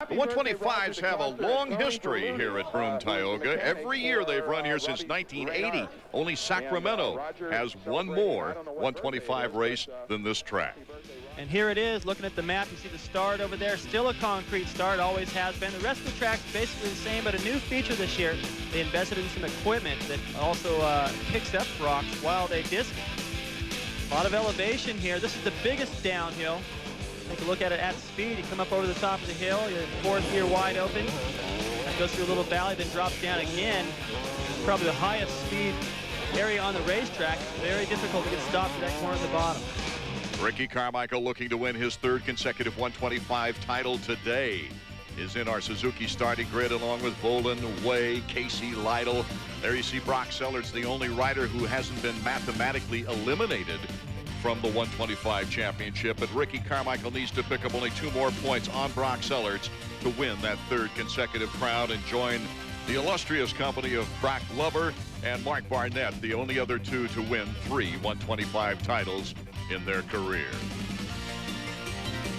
The 125s have a long history here at Broome-Tioga. Every year they've run here since 1980. Only Sacramento has one more 125 race than this track. And here it is, looking at the map, you see the start over there, still a concrete start, always has been. The rest of the track's basically the same, but a new feature this year, they invested in some equipment that also picks up rocks while they disc it. A lot of elevation here. This is the biggest downhill. Take a look at it at speed. You come up over the top of the hill, your fourth gear wide open. That goes through a little valley, then drops down again. It's probably the highest speed area on the racetrack. Very difficult to get stopped at that corner at the bottom. Ricky Carmichael, looking to win his third consecutive 125 title today, is in our Suzuki starting grid along with Volan, Way, Casey Lytle. There you see Brock Sellards, the only rider who hasn't been mathematically eliminated from the 125 championship. But Ricky Carmichael needs to pick up only 2 more points on Brock Sellards to win that third consecutive crown and join the illustrious company of Brock Lover and Mark Barnett, the only other 2 to win 3 125 titles in their career.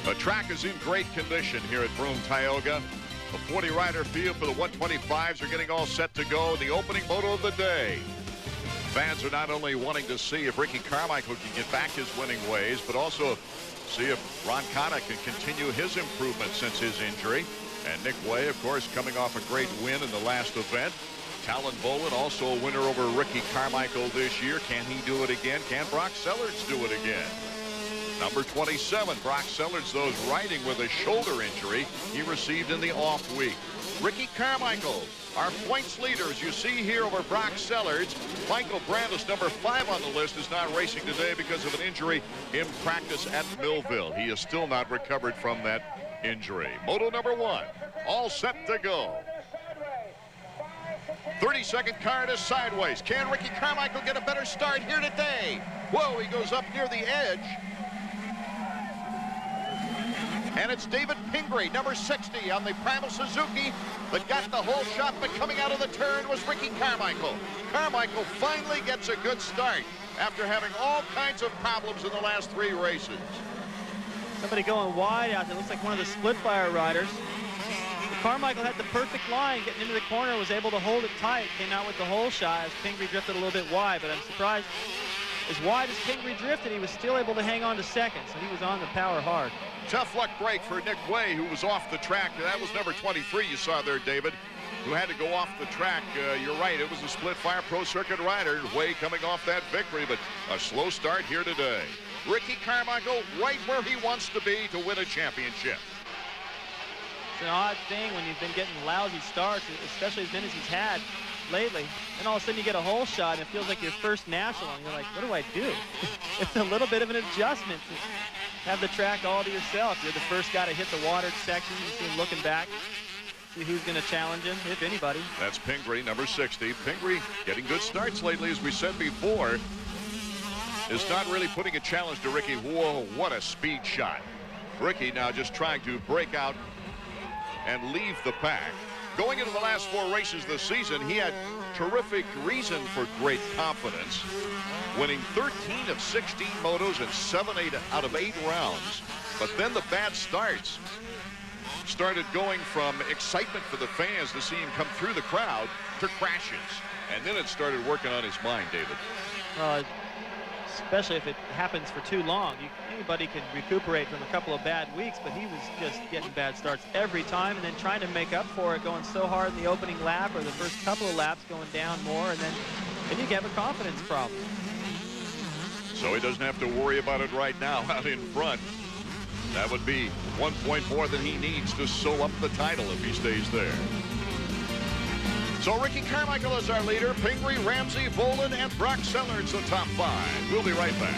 The track is in great condition here at Broome-Tioga. The 40 rider field for the 125s are getting all set to go in the opening moto of the day. Fans are not only wanting to see if Ricky Carmichael can get back his winning ways, but also see if Ron Khanna can continue his improvement since his injury. And Nick Way, of course, coming off a great win in the last event. Talon Boland, also a winner over Ricky Carmichael this year. Can he do it again? Can Brock Sellards do it again? Number 27, Brock Sellards, though, is riding with a shoulder injury he received in the off week. Ricky Carmichael, our points leader, as you see here over Brock Sellards. Michael Brandis, number 5 on the list, is not racing today because of an injury in practice at Millville. He is still not recovered from that injury. Moto number 1, all set to go. 30-second car to sideways. Can Ricky Carmichael get a better start here today? Whoa, he goes up near the edge. And it's David Pingree, number 60 on the Primal Suzuki, that got the whole shot, but coming out of the turn was Ricky Carmichael. Carmichael finally gets a good start after having all kinds of problems in the last 3 races. Somebody going wide out there. Looks like one of the split fire riders. Carmichael had the perfect line getting into the corner, was able to hold it tight, came out with the whole shot as Pingree drifted a little bit wide, but I'm surprised as wide as Pingree drifted, he was still able to hang on to second, so he was on the power hard. Tough luck break for Nick Way, who was off the track. That was number 23 you saw there, David, who had to go off the track. You're right, it was a split fire pro circuit rider. Way coming off that victory, but a slow start here today. Ricky Carmichael right where he wants to be to win a championship. It's an odd thing when you've been getting lousy starts, especially as many as he's had lately. Then all of a sudden you get a hole shot and it feels like your first national, and you're like, what do I do? It's a little bit of an adjustment to have the track all to yourself. You're the first guy to hit the watered section. You see him looking back, see who's going to challenge him, if anybody. That's Pingree, number 60. Pingree getting good starts lately, as we said before. Is not really putting a challenge to Ricky. Whoa, what a speed shot. Ricky now just trying to break out and leave the pack. Going into the last 4 races this season, he had terrific reason for great confidence, winning 13 of 16 motos and 7 out of 8 rounds. But then the bad starts started going from excitement for the fans to see him come through the crowd to crashes. And then it started working on his mind, David. Especially if it happens for too long. Anybody can recuperate from a couple of bad weeks, but he was just getting bad starts every time and then trying to make up for it, going so hard in the opening lap or the first couple of laps, going down more, and then you have a confidence problem. So he doesn't have to worry about it right now out in front. That would be 1 point more than he needs to sew up the title if he stays there. So Ricky Carmichael is our leader. Pingree, Ramsey, Volan, and Brock Sellards the top 5. We'll be right back.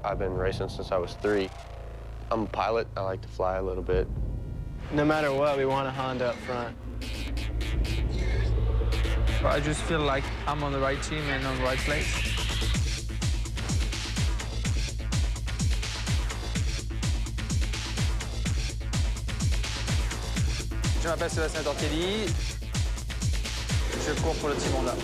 I've been racing since I was 3. I'm a pilot. I like to fly a little bit. No matter what, we want a Honda up front. I just feel like I'm on the right team and on the right place. Je m'appelle Sébastien Tortelli. Je cours pour le Team Honda.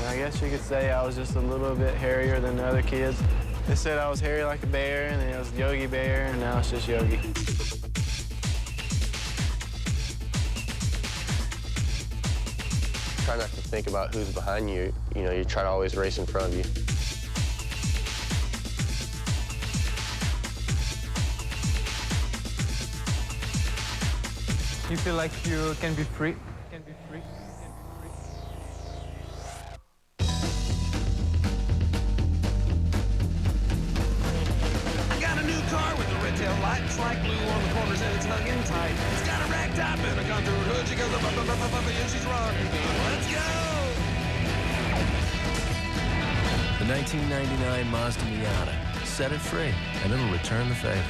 I guess you could say I was just a little bit hairier than the other kids. They said I was hairy like a bear, and then it was Yogi Bear, and now it's just Yogi. Try not to think about who's behind you. You know, you try to always race in front of you. You feel like you can be free? I got a new car with the red tail lights like blue on the corners and it's hung in tight. It's got a rag top and a contoured hood. She goes up, up, up, up, up, and she's rocking. Let's go! The 1999 Mazda Miata. Set it free, and it'll return the favor.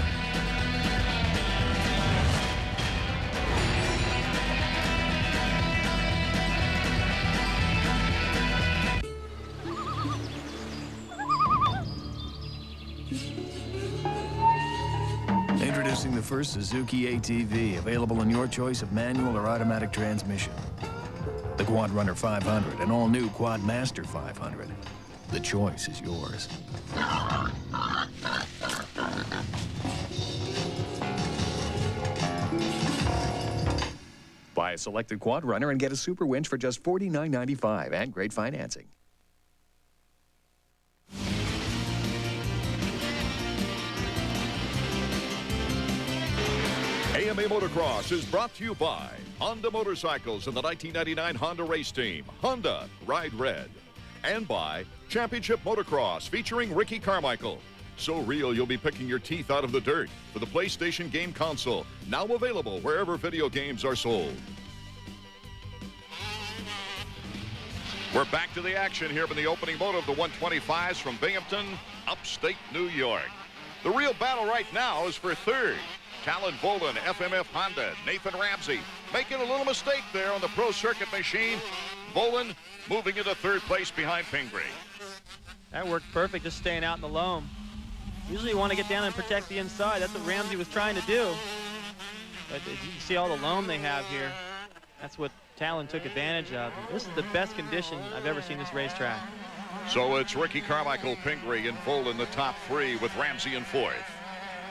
Introducing the first Suzuki ATV, available in your choice of manual or automatic transmission. The Quad Runner 500, an all-new Quad Master 500. The choice is yours. Buy a selected Quad Runner and get a super winch for just $49.95 and great financing. AMA Motocross is brought to you by Honda Motorcycles and the 1999 Honda Race Team. Honda, ride red. And by Championship Motocross featuring Ricky Carmichael. So real you'll be picking your teeth out of the dirt for the PlayStation game console. Now available wherever video games are sold. We're back to the action here in the opening moto of the 125s from Binghamton, upstate New York. The real battle right now is for third. Talon Bolin, FMF Honda, Nathan Ramsey making a little mistake there on the Pro Circuit machine. Bolin moving into third place behind Pingree. That worked perfect, just staying out in the loam. Usually you want to get down and protect the inside. That's what Ramsey was trying to do. But you can see all the loam they have here. That's what Talon took advantage of. This is the best condition I've ever seen this racetrack. So it's Ricky Carmichael, Pingree, and Bolin the top three with Ramsey in fourth.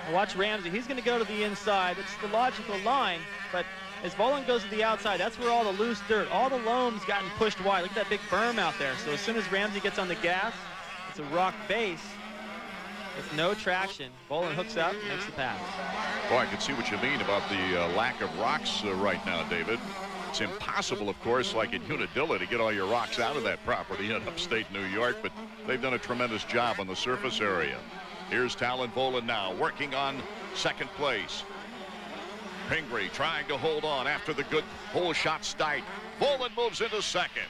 Now watch Ramsey. He's going to go to the inside. It's the logical line, but as Bolin goes to the outside, that's where all the loose dirt, all the loam's gotten pushed wide. Look at that big berm out there. So as soon as Ramsey gets on the gas, it's a rock base with no traction. Bolin hooks up, makes the pass. Boy, I can see what you mean about the lack of rocks right now, David. It's impossible, of course, like in Unadilla, to get all your rocks out of that property in upstate New York, but they've done a tremendous job on the surface area. Here's Talon Bolin now, working on second place. Pingree trying to hold on after the good hole shot start. Bolin moves into second.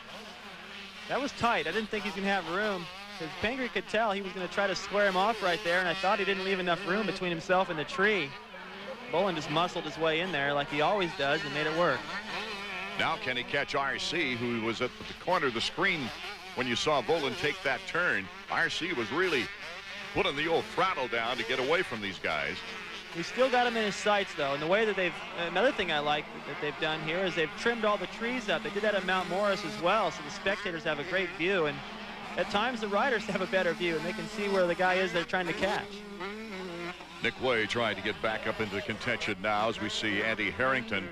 That was tight. I didn't think he's going to have room, because Pingree could tell he was going to try to square him off right there, and I thought he didn't leave enough room between himself and the tree. Bolin just muscled his way in there like he always does and made it work. Now can he catch RC, who was at the corner of the screen when you saw Bolin take that turn. RC was really putting the old throttle down to get away from these guys. He's still got him in his sights, though, and the way that another thing I like that they've done here is they've trimmed all the trees up. They did that at Mount Morris as well, so the spectators have a great view, and at times the riders have a better view, and they can see where the guy is they're trying to catch. Nick Way trying to get back up into contention now as we see Andy Harrington,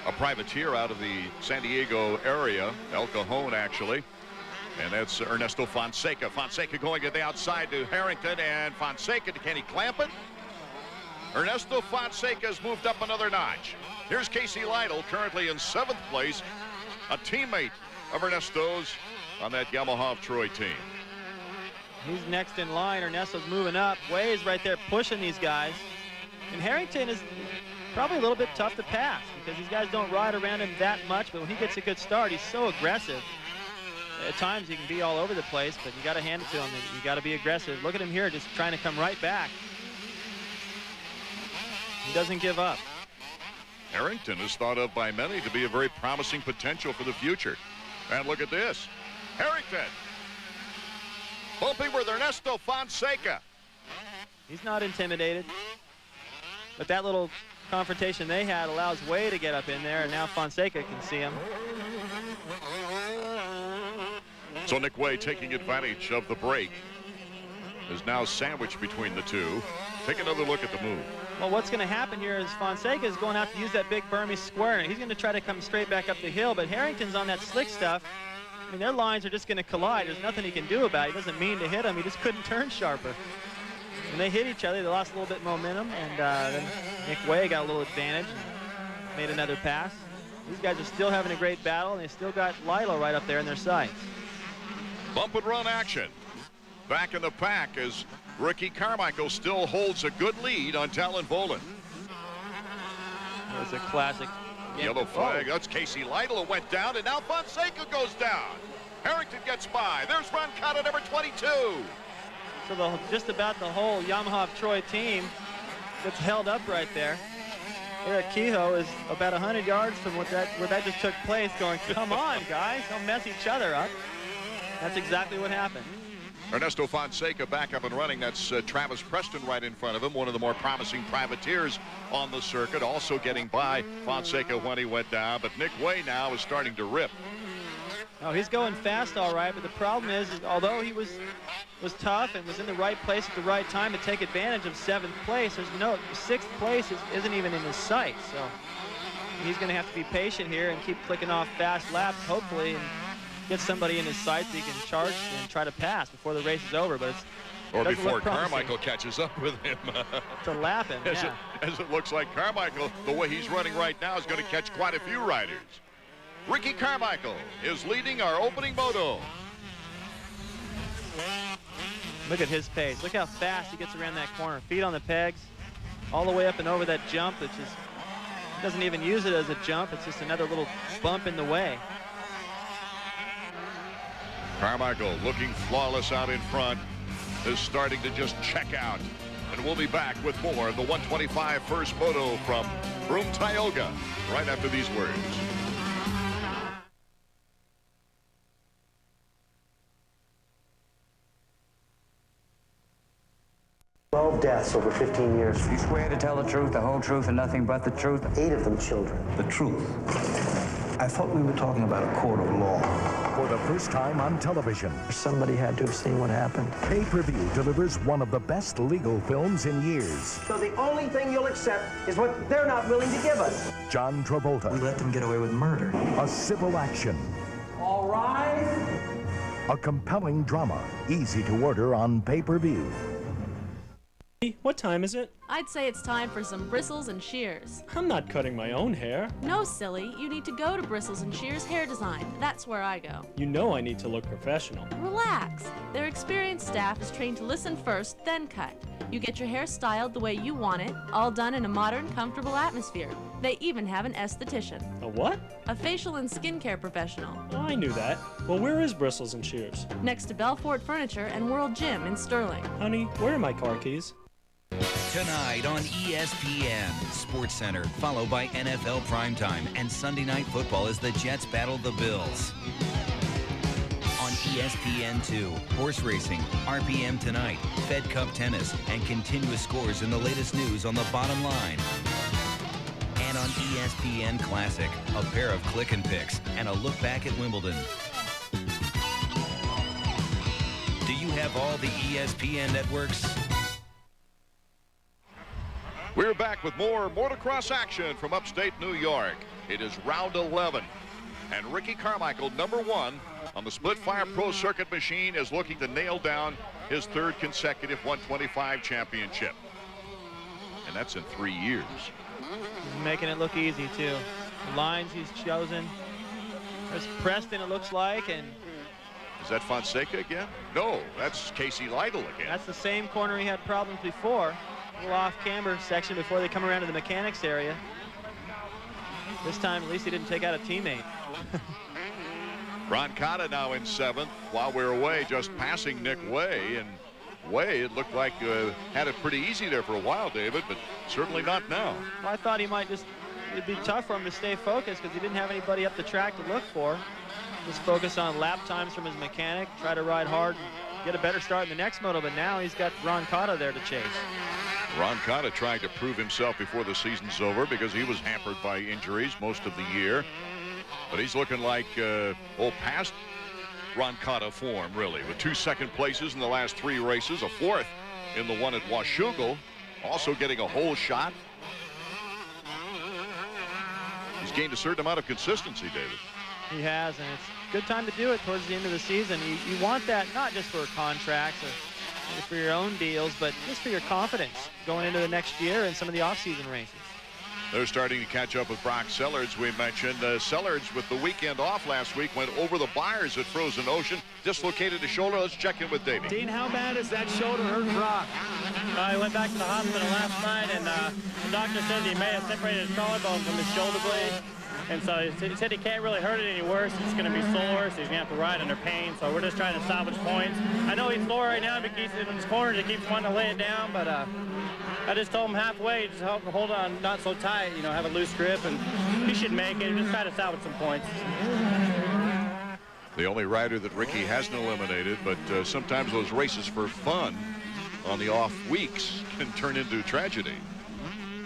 a privateer out of the San Diego area, El Cajon actually. And that's Ernesto Fonseca. Fonseca going to the outside to Harrington, and Fonseca, can he clamp it? Ernesto Fonseca has moved up another notch. Here's Casey Lytle, currently in 7th place, a teammate of Ernesto's on that Yamaha of Troy team. He's next in line. Ernesto's moving up. Way is right there pushing these guys. And Harrington is probably a little bit tough to pass because these guys don't ride around him that much, but when he gets a good start, he's so aggressive. At times he can be all over the place, but you got to hand it to him. You got to be aggressive. Look at him here, just trying to come right back. He doesn't give up. Harrington is thought of by many to be a very promising potential for the future. And look at this. Harrington bumping with Ernesto Fonseca. He's not intimidated. But that little confrontation they had allows Way to get up in there, and now Fonseca can see him. So Nick Way taking advantage of the break. is now sandwiched between the two. Take another look at the move. Well, what's going to happen here is Fonseca is going to have to use that big Burmese square, and he's going to try to come straight back up the hill, but Harrington's on that slick stuff. I mean, their lines are just going to collide. There's nothing he can do about it. He doesn't mean to hit him. He just couldn't turn sharper. When they hit each other, they lost a little bit of momentum, and then Nick Way got a little advantage and made another pass. These guys are still having a great battle, and they still got Lilo right up there in their sights. Bump and run action. Back in the pack as Ricky Carmichael still holds a good lead on Talon Volan. That was a classic. Yellow flag. That's Casey Lytle who went down, and now Fonseca goes down. Harrington gets by. There's Roncada, number 22. So just about the whole Yamaha of Troy team gets held up right there. Eric Kehoe is about 100 yards from where that just took place, going, come on, guys, don't mess each other up. That's exactly what happened. Ernesto Fonseca back up and running. That's Travis Preston right in front of him, one of the more promising privateers on the circuit, also getting by Fonseca when he went down. But Nick Way now is starting to rip. Oh, he's going fast all right, but the problem is although he was tough and was in the right place at the right time to take advantage of 7th place, there's no 6th place isn't even in his sight. So he's going to have to be patient here and keep clicking off fast laps, hopefully, and get somebody in his sight so he can charge and try to pass before the race is over. But or before Carmichael catches up with him. To lap him, yeah. As it looks like Carmichael, the way he's running right now, is going to catch quite a few riders. Ricky Carmichael is leading our opening moto. Look at his pace. Look how fast he gets around that corner. Feet on the pegs, all the way up and over that jump, which is, doesn't even use it as a jump. It's just another little bump in the way. Carmichael looking flawless out in front, is starting to just check out. And we'll be back with more of the 125 first moto from Broome-Tioga right after these words. 12 deaths over 15 years. You swear to tell the truth, the whole truth, and nothing but the truth? 8 of them children. The truth. I thought we were talking about a court of law. For the first time on television, somebody had to have seen what happened. Pay-per-view delivers one of the best legal films in years. So the only thing you'll accept is what they're not willing to give us. John Travolta. We let them get away with murder. A civil action. All right. A compelling drama, easy to order on pay-per-view. What time is it? I'd say it's time for some bristles and shears. I'm not cutting my own hair. No, silly. You need to go to Bristles and Shears Hair Design. That's where I go. You know I need to look professional. Relax. Their experienced staff is trained to listen first, then cut. You get your hair styled the way you want it, all done in a modern, comfortable atmosphere. They even have an esthetician. A what? A facial and skincare professional. Oh, I knew that. Well, where is Bristles and Shears? Next to Belfort Furniture and World Gym in Sterling. Honey, where are my car keys? Tonight on ESPN, SportsCenter, followed by NFL Primetime, and Sunday Night Football as the Jets battle the Bills. On ESPN2, horse racing, RPM Tonight, Fed Cup tennis, and continuous scores in the latest news on the bottom line. And on ESPN Classic, a pair of click and picks and a look back at Wimbledon. Do you have all the ESPN networks? We're back with more motocross action from upstate New York. It is round 11, and Ricky Carmichael, number 1 on the Split Fire Pro Circuit machine, is looking to nail down his 3rd consecutive 125 championship. And that's in 3 years. He's making it look easy, too. The lines he's chosen. There's Preston, it looks like, and... Is that Fonseca again? No, that's Casey Lytle again. That's the same corner he had problems before. A little off-camber section before they come around to the mechanics area. This time, at least he didn't take out a teammate. Roncada now in 7th. While we're away, just passing Nick Way. And Way, it looked like had it pretty easy there for a while, David, but certainly not now. Well, I thought he might just, it'd be tough for him to stay focused because he didn't have anybody up the track to look for. Just focus on lap times from his mechanic, try to ride hard, and get a better start in the next moto, but now he's got Roncada there to chase. Roncada trying to prove himself before the season's over because he was hampered by injuries most of the year. But he's looking like past Roncata form, really, with 2 second places in the last 3 races, a 4th in the one at Washougal, also getting a whole shot. He's gained a certain amount of consistency, David. He has, and it's a good time to do it towards the end of the season. You want that not just for contracts or for your own deals, but just for your confidence going into the next year and some of the off-season races. They're starting to catch up with Brock Sellards. We mentioned Sellards with the weekend off last week went over the bars at Frozen Ocean, dislocated his shoulder. Let's check in with Davey. Dean, how bad is that shoulder hurt Brock? I went back to the hospital last night, and the doctor said he may have separated his collarbone from his shoulder blade. And so he said he can't really hurt it any worse. It's going to be sore, so he's going to have to ride under pain. So we're just trying to salvage points. I know he's sore right now because he's in his corner. He keeps wanting to lay it down, but I just told him halfway, just hold on not so tight, you know, have a loose grip, and he should make it. Just try to salvage some points. The only rider that Ricky hasn't eliminated, but sometimes those races for fun on the off weeks can turn into tragedy.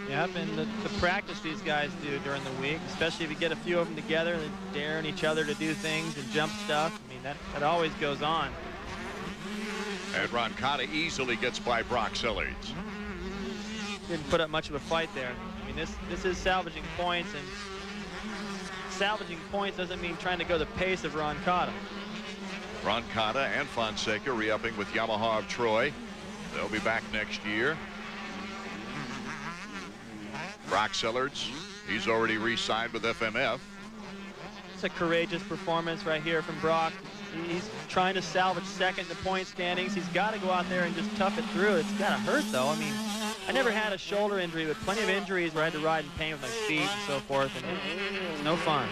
Yep, and the practice these guys do during the week, especially if you get a few of them together, they're daring each other to do things and jump stuff. I mean, that always goes on. And Roncata easily gets by Brock Sellards. Didn't put up much of a fight there. I mean, this is salvaging points, and salvaging points doesn't mean trying to go the pace of Roncata. Roncata and Fonseca re-upping with Yamaha of Troy. They'll be back next year. Brock Sellards, he's already re-signed with FMF. It's a courageous performance right here from Brock. He's trying to salvage second in the point standings. He's got to go out there and just tough it through. It's got to hurt, though. I mean, I never had a shoulder injury, but plenty of injuries where I had to ride in pain with my feet and so forth, and it's no fun.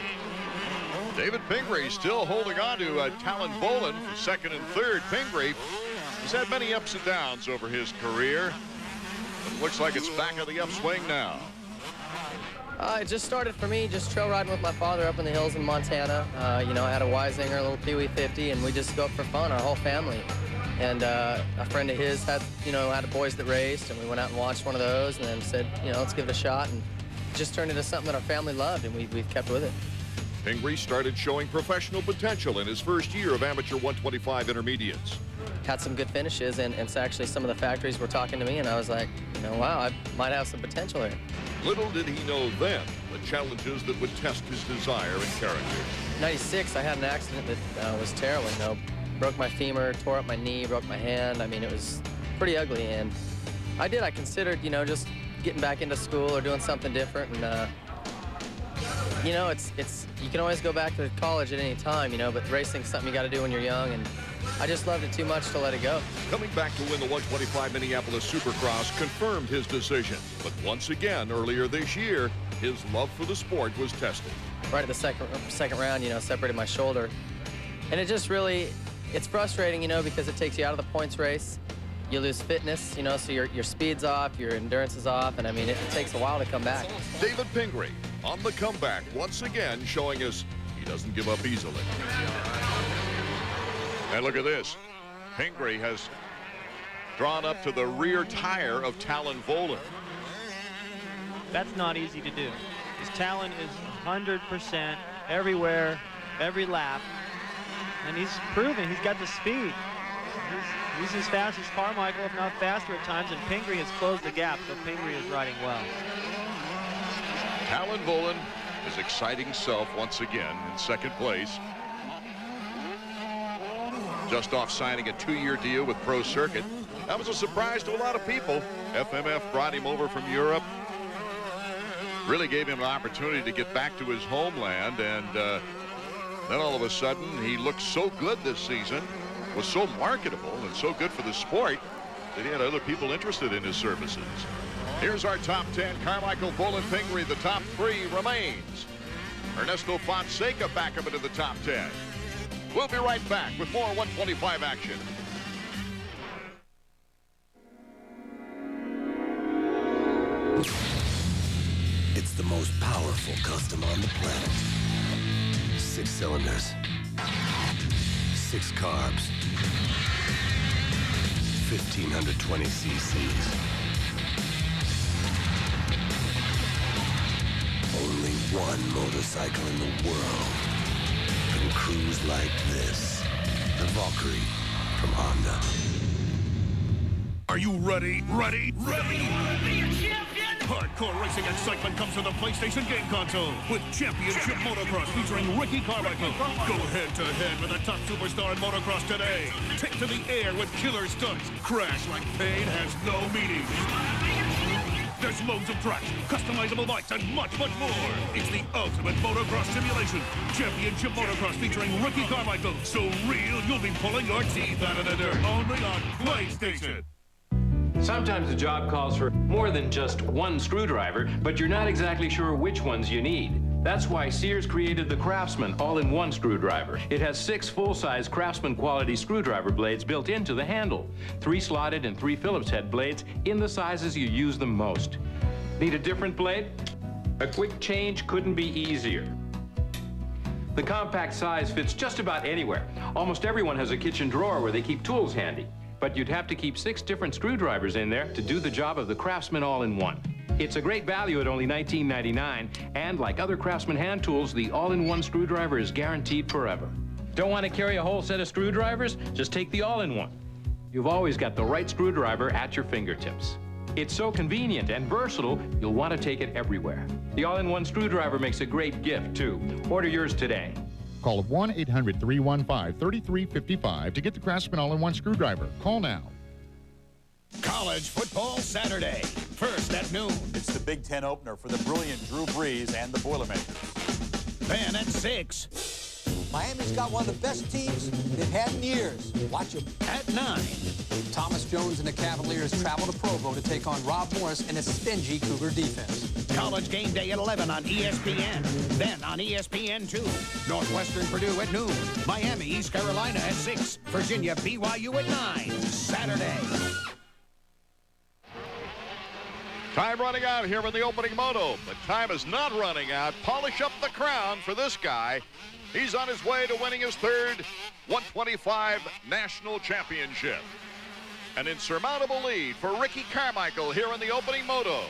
David Pingree still holding on to Talon Bolin for second and third. Pingree has had many ups and downs over his career. It looks like it's back on the upswing now. It just started for me just trail riding with my father up in the hills in Montana. You know, I had a Weisinger, a little Pee-wee 50, and we just go up for fun, our whole family. And a friend of his had boys that raced, and we went out and watched one of those and then said, you know, let's give it a shot, and it just turned into something that our family loved, and we've kept with it. Pingree started showing professional potential in his first year of amateur 125 intermediates. Had some good finishes, and it's actually some of the factories were talking to me, and I was like, you know, wow, I might have some potential here. Little did he know then the challenges that would test his desire and character. 96, I had an accident that was terrible, you know. Broke my femur, tore up my knee, broke my hand. I mean, it was pretty ugly, and I considered, you know, just getting back into school or doing something different, and you know, it's you can always go back to college at any time, you know, but racing's something you got to do when you're young, and I just loved it too much to let it go. Coming back to win the 125 Minneapolis Supercross confirmed his decision, but once again earlier this year, his love for the sport was tested. Right at the second round, you know, separated my shoulder, and it just really, it's frustrating, you know, because it takes you out of the points race. You lose fitness, you know, so your speed's off, your endurance is off, and I mean, it takes a while to come back. David Pingree on the comeback once again, showing us he doesn't give up easily. And look at this. Pingree has drawn up to the rear tire of Talon Bolin. That's not easy to do. His Talon is 100% everywhere, every lap, and he's proven he's got the speed. He's as fast as Carmichael, if not faster at times, and Pingree has closed the gap, so Pingree is riding well. Talon Bolin, his exciting self once again in second place. Just off signing a 2-year deal with Pro Circuit. That was a surprise to a lot of people. FMF brought him over from Europe. Really gave him an opportunity to get back to his homeland, and then all of a sudden he looked so good this season, was so marketable and so good for the sport that he had other people interested in his services. Here's our top 10. Carmichael, Bolin, Pingree. The top 3 remains. Ernesto Fonseca back up into the top 10. We'll be right back with more 125 action. It's the most powerful custom on the planet. 6 cylinders, 6 carbs, 1,520 cc's. Only one motorcycle in the world can cruise like this. The Valkyrie from Honda. Are you ready? Ready? Hardcore racing excitement comes to the PlayStation game console with Championship Motocross featuring Ricky Carmichael. Go head-to-head with a top superstar in motocross today. Take to the air with killer stunts. Crash like pain has no meaning. There's loads of tracks, customizable bikes, and much, much more. It's the ultimate motocross simulation. Championship Motocross featuring Ricky Carmichael. So real, you'll be pulling your teeth out of the dirt. Only on PlayStation. Sometimes the job calls for more than just one screwdriver, but you're not exactly sure which ones you need. That's why Sears created the Craftsman all-in-one screwdriver. It has 6 full-size Craftsman quality screwdriver blades built into the handle, 3 slotted and 3 Phillips head blades in the sizes you use them most. Need a different blade? A quick change couldn't be easier. The compact size fits just about anywhere. Almost everyone has a kitchen drawer where they keep tools handy. But you'd have to keep 6 different screwdrivers in there to do the job of the Craftsman all-in-one. It's a great value at only $19.99, and like other Craftsman hand tools, the all-in-one screwdriver is guaranteed forever. Don't want to carry a whole set of screwdrivers? Just take the all-in-one. You've always got the right screwdriver at your fingertips. It's so convenient and versatile, you'll want to take it everywhere. The all-in-one screwdriver makes a great gift, too. Order yours today. Call 1-800-315-3355 to get the Craftsman all-in-one screwdriver. Call now. College football Saturday, first at noon. It's the Big Ten opener for the brilliant Drew Brees and the Boilermakers. Then at 6. Miami's got one of the best teams they've had in years. Watch them. At 9. Thomas Jones and the Cavaliers travel to Provo to take on Rob Morris and a stingy Cougar defense. College game day at 11 on ESPN. Then on ESPN2. Northwestern Purdue at noon. Miami, East Carolina at 6. Virginia, BYU at 9. Saturday. Time running out here in the opening moto, but time is not running out. Polish up the crown for this guy. He's on his way to winning his 3rd 125 National Championship. An insurmountable lead for Ricky Carmichael here in the opening moto.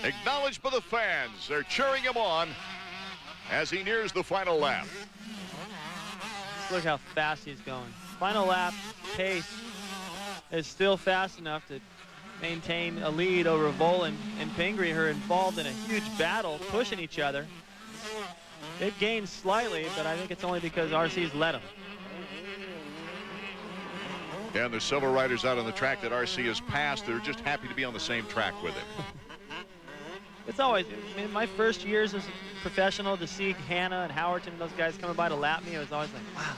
Acknowledged by the fans. They're cheering him on as he nears the final lap. Look how fast he's going. Final lap pace is still fast enough to maintain a lead over Volan and Pingree, who are involved in a huge battle, pushing each other. They've gained slightly, but I think it's only because RC's let them. Yeah, and there's several riders out on the track that RC has passed. They're just happy to be on the same track with him. It's always, I mean, my first years as a professional, to see Hanna and Howerton, those guys coming by to lap me, it was always like, wow.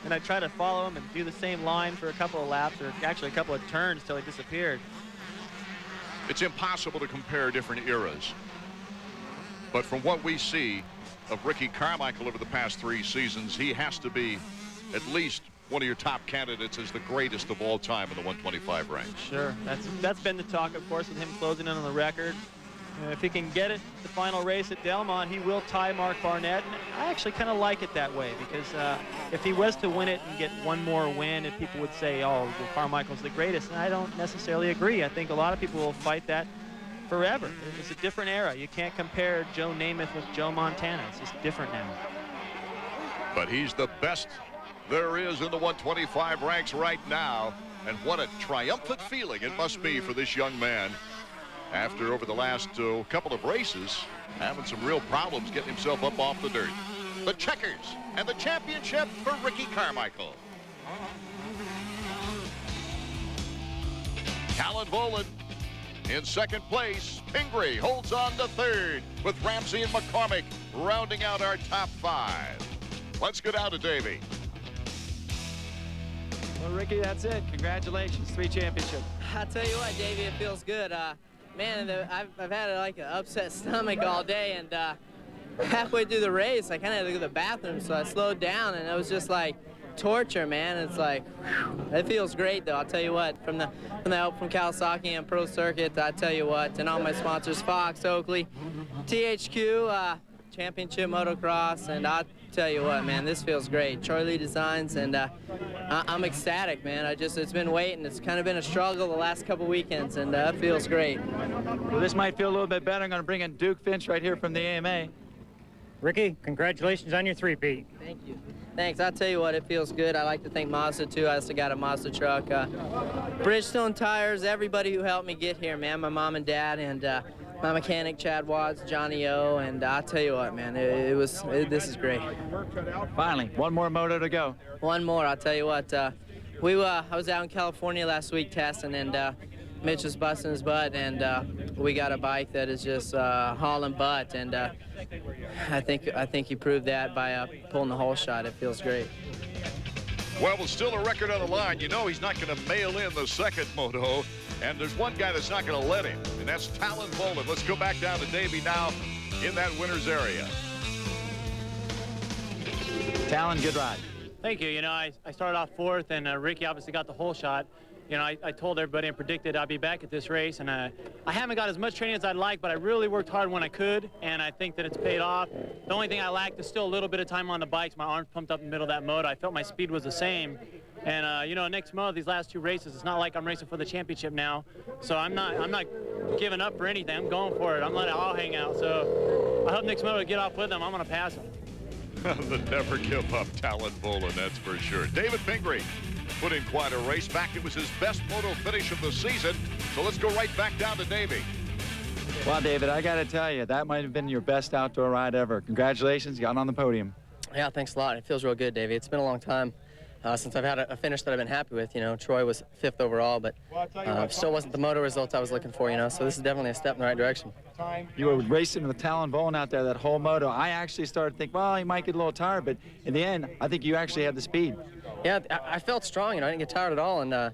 And I try to follow him and do the same line for a couple of laps, or actually a couple of turns till he disappeared. It's impossible to compare different eras. But from what we see of Ricky Carmichael over the past 3 seasons, he has to be at least one of your top candidates as the greatest of all time in the 125 ranks. Sure, that's been the talk, of course, with him closing in on the record. If he can get it the final race at Delmont, he will tie Mark Barnett. And I actually kind of like it that way, because if he was to win it and get one more win, if people would say, oh, well, Carmichael's the greatest, and I don't necessarily agree. I think a lot of people will fight that forever. It's a different era. You can't compare Joe Namath with Joe Montana. It's just different now. But he's the best there is in the 125 ranks right now. And what a triumphant feeling it must be for this young man after, over the last couple of races, having some real problems getting himself up off the dirt. The checkers and the championship for Ricky Carmichael. Callan Volan in 2nd place. Pingree holds on to 3rd, with Ramsey and McCormick rounding out our top 5. Let's go down to Davey. Well, Ricky, that's it. Congratulations, 3 championships. I tell you what, Davey, it feels good. Man, I've had like an upset stomach all day, and halfway through the race, I kind of had to go to the bathroom, so I slowed down, and it was just like torture, man. It's like, whew, it feels great, though. I'll tell you what, from the help from Kawasaki and Pro Circuit, I tell you what, and all my sponsors, Fox, Oakley, THQ, Championship Motocross, and I'll tell you what, man, this feels great. Charlie Designs, and I'm ecstatic, man. It's been waiting. It's kind of been a struggle the last couple weekends, and it feels great. Well, this might feel a little bit better. I'm going to bring in Duke Finch right here from the AMA. Ricky, congratulations on your 3-peat. Thank you. Thanks. I'll tell you what, it feels good. I like to thank Mazda, too. I also got a Mazda truck. Bridgestone Tires, everybody who helped me get here, man. My mom and dad, and my mechanic, Chad Watts, Johnny O, and I'll tell you what, man, this is great. Finally, one more moto to go. One more, I'll tell you what. I was out in California last week testing, and Mitch was busting his butt, and we got a bike that is just hauling butt, and I think he proved that by pulling the whole shot. It feels great. Well, with still a record on the line, you know he's not going to mail in the second moto, and there's one guy that's not going to let him, and that's Talon Boland. Let's go back down to Davey now in that winner's area. Talon, good ride. Thank you. You know, I started off fourth, and Ricky obviously got the whole shot. You know, I told everybody and predicted I'd be back at this race, and I haven't got as much training as I'd like, but I really worked hard when I could, and I think that it's paid off. The only thing I lacked is still a little bit of time on the bikes. My arms pumped up in the middle of that moto. I felt my speed was the same. And, you know, next moto, these last two races, it's not like I'm racing for the championship now, so I'm not giving up for anything. I'm going for it. I'm letting it all hang out. So I hope next moto to get off with them. I'm going to pass them. The never give up Talon Boland, that's for sure. David Pingree put in quite a race. Back, it was his best moto finish of the season. So let's go right back down to Davey. Well, David, I got to tell you, that might have been your best outdoor ride ever. Congratulations, you got on the podium. Yeah, thanks a lot. It feels real good, Davey. It's been a long time since I've had a finish that I've been happy with. You know, Troy was 5th overall, but still wasn't the moto results I was looking for, you know, so this is definitely a step in the right direction. You were racing with Talon Boland out there that whole moto. I actually started to think, well, he might get a little tired, but in the end, I think you actually had the speed. Yeah, I felt strong, you know, I didn't get tired at all, and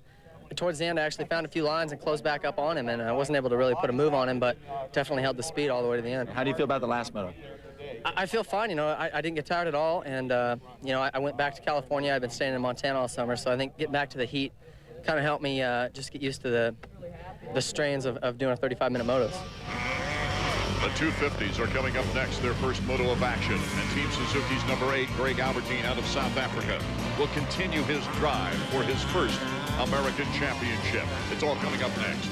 towards the end I actually found a few lines and closed back up on him, and I wasn't able to really put a move on him, but definitely held the speed all the way to the end. How do you feel about the last moto? I feel fine, you know, I didn't get tired at all, and, you know, I went back to California. I've been staying in Montana all summer, so I think getting back to the heat kind of helped me just get used to the strains of doing a 35-minute motos. The 250s are coming up next, their first moto of action. And Team Suzuki's number 8, Greg Albertine out of South Africa, will continue his drive for his first American championship. It's all coming up next.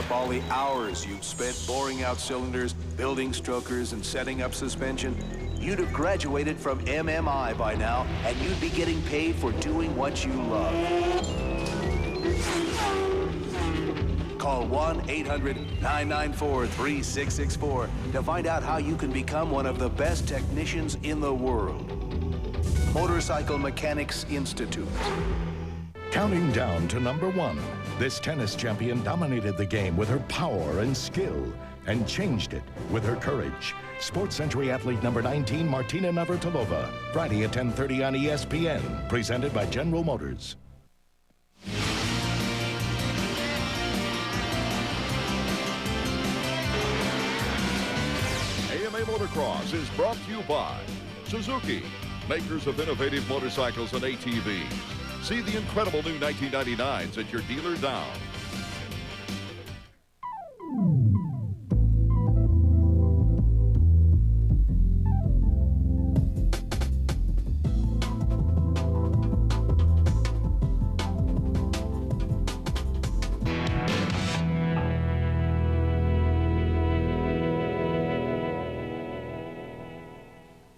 All the hours you've spent boring out cylinders, building strokers, and setting up suspension, you'd have graduated from MMI by now, and you'd be getting paid for doing what you love. Call 1-800-994-3664 to find out how you can become one of the best technicians in the world. Motorcycle Mechanics Institute. Counting down to number 1. This tennis champion dominated the game with her power and skill and changed it with her courage. Sports Century athlete number 19, Martina Navratilova. Friday at 10:30 on ESPN. Presented by General Motors. AMA Motocross is brought to you by Suzuki, makers of innovative motorcycles and ATVs. See the incredible new 1999s at your dealer now.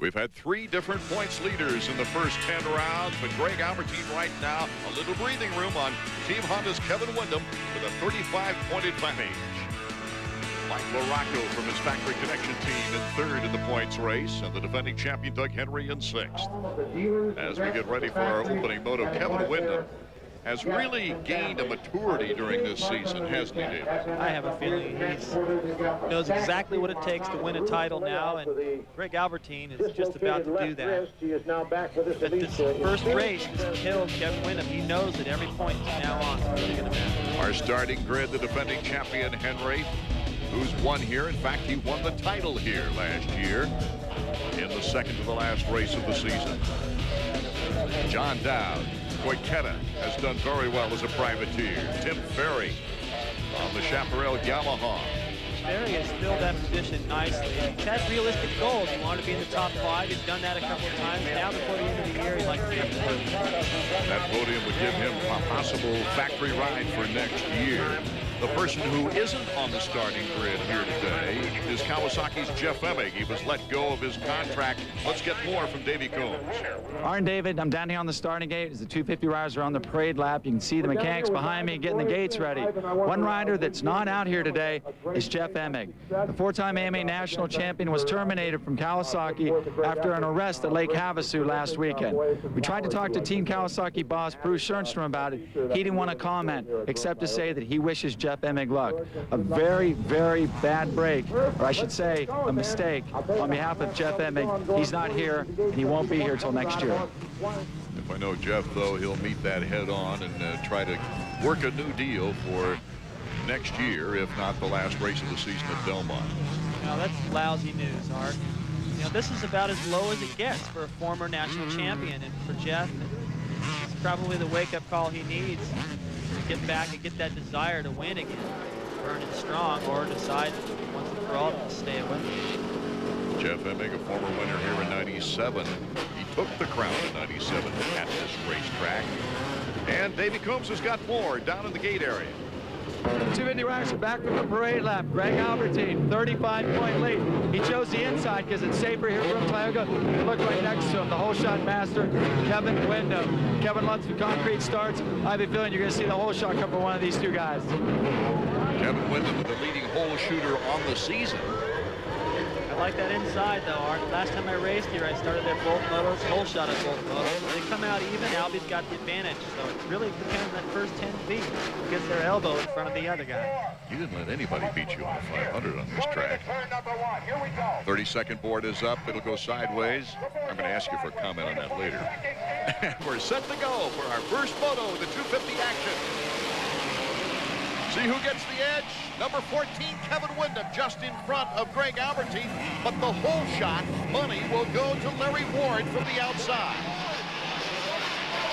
We've had 3 different points leaders in the first 10 rounds, but Greg Albertine right now, a little breathing room on Team Honda's Kevin Windham with a 35-point advantage. Mike Larocco from his Factory Connection team in 3rd in the points race, and the defending champion Doug Henry in 6th. As we get ready for our opening moto, Kevin Windham has really gained a maturity during this season, hasn't he, David? I have a feeling he knows exactly what it takes to win a title now, and Greg Albertine is just about to do that. But this first race has killed Kevin Windham. He knows that every point is now on. It's really going to matter. Our starting grid, the defending champion Henry. who's won here. In fact, he won the title here last year in the second to the last race of the season. John Dowd. Goiketa has done very well as a privateer. Tim Ferry on the Chaparral Yamaha. Ferry has filled that position nicely. He's had realistic goals. He wanted to be in the top 5. He's done that a couple of times. Now before the end of the year, he'd like to be on the podium. That podium would give him a possible factory ride for next year. The person who isn't on the starting grid here today is Kawasaki's Jeff Emig. He was let go of his contract. Let's get more from Davey Combs. Arn David, I'm down here on the starting gate as the 250 riders are on the parade lap. You can see the mechanics behind me getting the gates ready. One rider that's not out here today is Jeff Emig. The 4-time AMA national champion was terminated from Kawasaki after an arrest at Lake Havasu last weekend. We tried to talk to Team Kawasaki boss Bruce Schoenstrom about it. He didn't want to comment except to say that he wishes Jeff Emig luck. A very, very bad break, or I should say a mistake, on behalf of Jeff Emig. He's not here, and he won't be here till next year. If I know Jeff, though, he'll meet that head on and try to work a new deal for next year, if not the last race of the season at Belmont. Now, that's lousy news, Art. You know, this is about as low as it gets for a former national champion, and for Jeff, it's probably the wake-up call he needs to get back and get that desire to win again, burn it strong, or decide once and for all to stay away. Jeff Emig, a former winner here in '97. He took the crown in '97 at this racetrack. And Davey Combs has got more down in the gate area. 250 riders are back from the parade lap. Greg Albertine, 35-point lead. He chose the inside because it's safer here from Broome-Tioga. Look right next to him, the whole shot master, Kevin Wyndham. Kevin loves the concrete starts. I have a feeling you're going to see the whole shot come from one of these two guys. Kevin Wyndham, the leading hole shooter on the season. I like that inside, though, Art. Last time I raced here, I started at both motos, whole shot at both motos. When they come out even, Albie's got the advantage. So it really depends on that first 10 feet. Who gets their elbow in front of the other guy. You didn't let anybody beat you on the 500 on this track. 30-second board is up. It'll go sideways. I'm going to ask you for a comment on that later. And we're set to go for our first photo of the 250 action. See who gets the edge? Number 14, Kevin Wyndham, just in front of Greg Albertine. But the whole shot money will go to Larry Ward from the outside.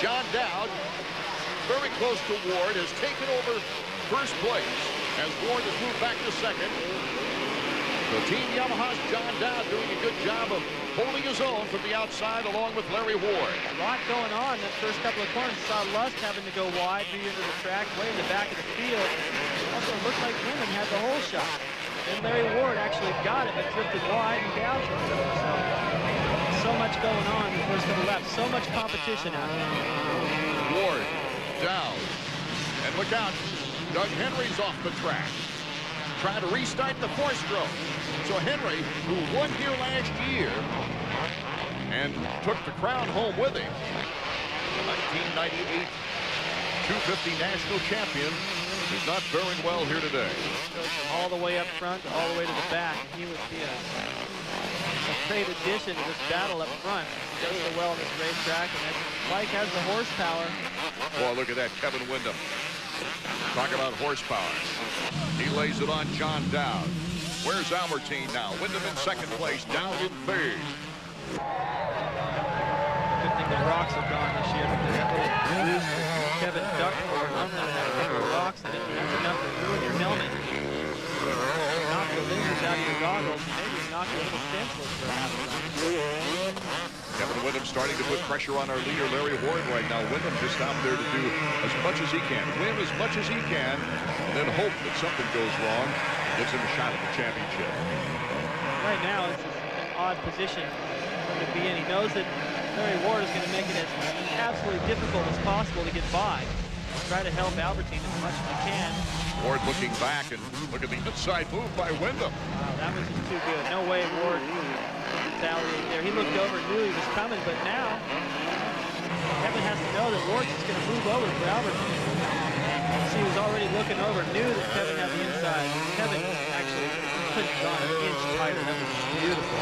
John Dowd, very close to Ward, has taken over first place as Ward has moved back to second. So Team Yamaha's John Dowd doing a good job of holding his own from the outside along with Larry Ward. A lot going on in that first couple of corners. Saw Lust having to go wide, be into the track, way in the back of the field. Also looked like Wyndham had the whole shot. And Larry Ward actually got it, but drifted wide and down to him. So much going on in the first couple laps. So much competition out there. Ward, Dowd, and look out, Doug Henry's off the track. Trying to restart the four-stroke. So Henry, who won here last year and took the crown home with him, the 1998 250 national champion, is not faring well here today. Goes from all the way up front to all the way to the back. He would be a great addition to this battle up front. He does so well on this racetrack, and that bike has the horsepower. Boy, look at that, Kevin Wyndham. Talk about horsepower. He lays it on John Dowd. Where's Albertine now? Wyndham in second place, Dowd in third. Good thing the rocks are gone this year. That little boost Kevin ducked for. Normally when have a couple of rocks in it, that's enough to ruin your helmet. Knock the lenses out of your goggles, maybe knock a little stencils for half a second. Kevin Wyndham starting to put pressure on our leader, Larry Ward, right now. Wyndham just out there to do as much as he can, win as much as he can, and then hope that something goes wrong, gives him a shot at the championship. Right now, it's an odd position for him to be in. He knows that Larry Ward is going to make it as absolutely difficult as possible to get by. Try to help Albertine as much as he can. Ward looking back, and look at the inside move by Wyndham. Wow, that was just too good. No way Ward retaliate there. He looked over, knew he was coming, but now Kevin has to know that Ward's just going to move over for Albertine. So he was already looking over, knew that Kevin had the inside. Kevin actually couldn't have gone an inch tighter. That was beautiful.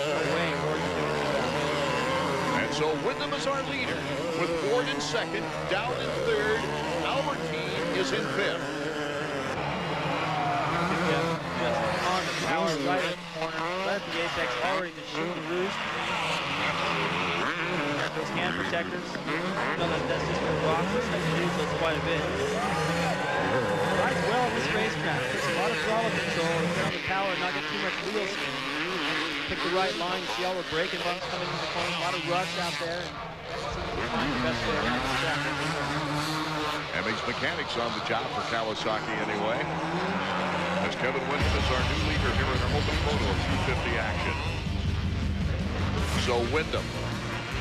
No way Ward's doing that. And so Wyndham is our leader, with Ward in second, Dowd in third, Albertine is in fifth. Jeff apex already just shooting the roost. Those hand protectors. You know that's just for rocks and stuff. You use those quite a bit. Rides well on this racetrack. Takes a lot of throttle control to turn on the power and not get too much wheel spin. Pick the right line. You see all the braking bumps coming in the corner. A lot of ruts out there. And find the best way around the track. MX Mechanics on the job for Kawasaki anyway. As Kevin Wyndham is our new leader here in our open photo of 250 action. So Wyndham,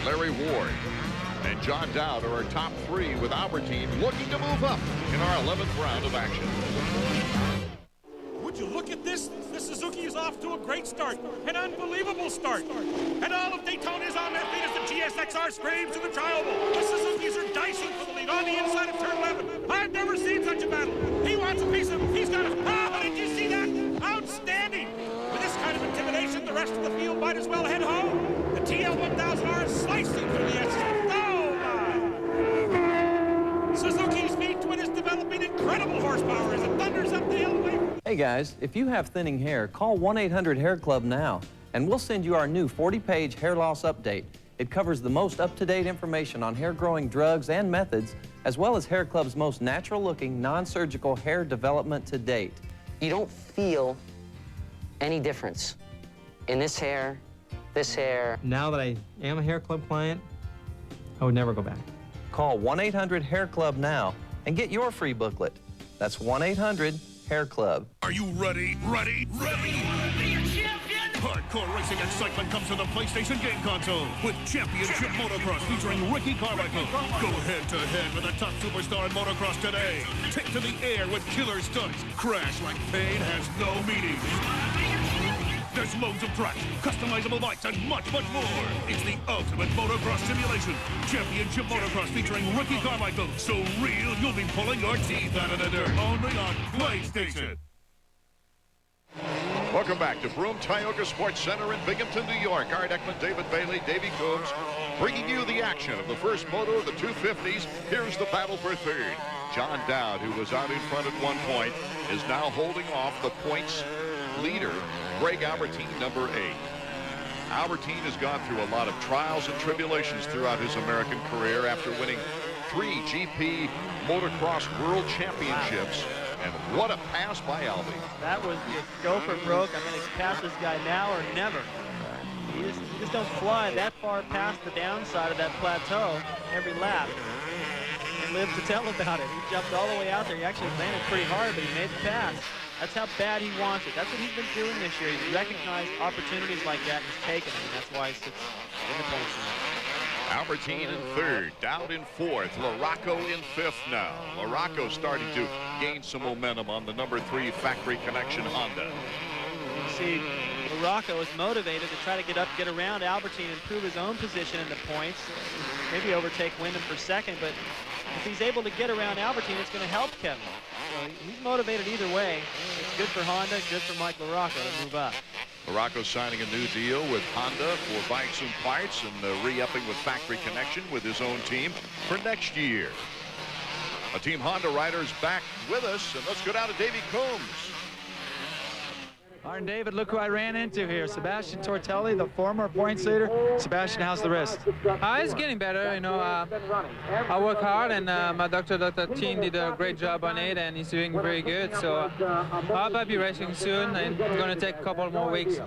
Larry Ward, and John Dowd are our top three, with Albertine looking to move up in our 11th round of action. Would you look at this? The Suzuki is off to a great start, an unbelievable start. And all of Daytona is on their feet as the GSXR screams to the trial ball. The Suzukis are dicing for the lead on the inside of turn 11. I've never seen such a battle. He wants a piece of it. He's got it. Oh, did you see that? Outstanding. With this kind of intimidation, the rest of the field might as well head home. The TL1000R is slicing through the S. Oh, my. Suzuki's V-twin is developing incredible horsepower as it thunders up the hill. Hey guys, if you have thinning hair, call 1-800-HAIR-CLUB now, and we'll send you our new 40-page hair loss update. It covers the most up-to-date information on hair growing drugs and methods, as well as Hair Club's most natural-looking, non-surgical hair development to date. You don't feel any difference in this hair, this hair. Now that I am a Hair Club client, I would never go back. Call 1-800-HAIR-CLUB now and get your free booklet. That's 1-800-HAIR CLUB. Are you ready? Ready? Hardcore racing excitement comes to the PlayStation game console with Championship Motocross featuring Ricky Carmichael. Go head-to-head with the top superstar in motocross today. Take to the air with killer stunts. Crash like pain has no meaning. There's loads of tracks, customizable bikes, and much, much more. It's the ultimate motocross simulation. Championship Motocross featuring Ricky Carmichael. So real, you'll be pulling your teeth out of the dirt. Only on PlayStation. Welcome back to Broome-Tioga Sports Center in Binghamton, New York. Art Ekman, David Bailey, Davey Coombs, bringing you the action of the first moto of the 250s. Here's the battle for third. John Dowd, who was out in front at one point, is now holding off the points leader, Greg Albertine, number 8. Albertine has gone through a lot of trials and tribulations throughout his American career after winning 3 GP Motocross World Championships. And what a pass by Albie. That was just go for broke. I'm going to pass this guy now or never. You just don't fly that far past the downside of that plateau every lap and live to tell about it. He jumped all the way out there. He actually landed pretty hard, but he made the pass. That's how bad he wants it. That's what he's been doing this year. He's recognized opportunities like that and he's taken them. And that's why he sits in the points. Albertine in third, Dowd in fourth, LaRocco in fifth now. LaRocco starting to gain some momentum on the number 3 Factory Connection Honda. You see, LaRocco is motivated to try to get up, get around Albertine, improve his own position in the points, maybe overtake Wyndham for second, but if he's able to get around Albertine, it's going to help Kevin. So he's motivated either way. It's good for Honda, good for Mike LaRocco to move up. LaRocco signing a new deal with Honda for buying some parts and re-upping with Factory Connection with his own team for next year. A Team Honda rider is back with us, and let's go down to Davey Coombs. All right, David, look who I ran into here. Sebastian Tortelli, the former points leader. Sebastian, how's the wrist? It's getting better. You know, I work hard, and my Dr. Teen did a great job on it, and he's doing very good. So I'll be racing soon, and it's going to take a couple more weeks.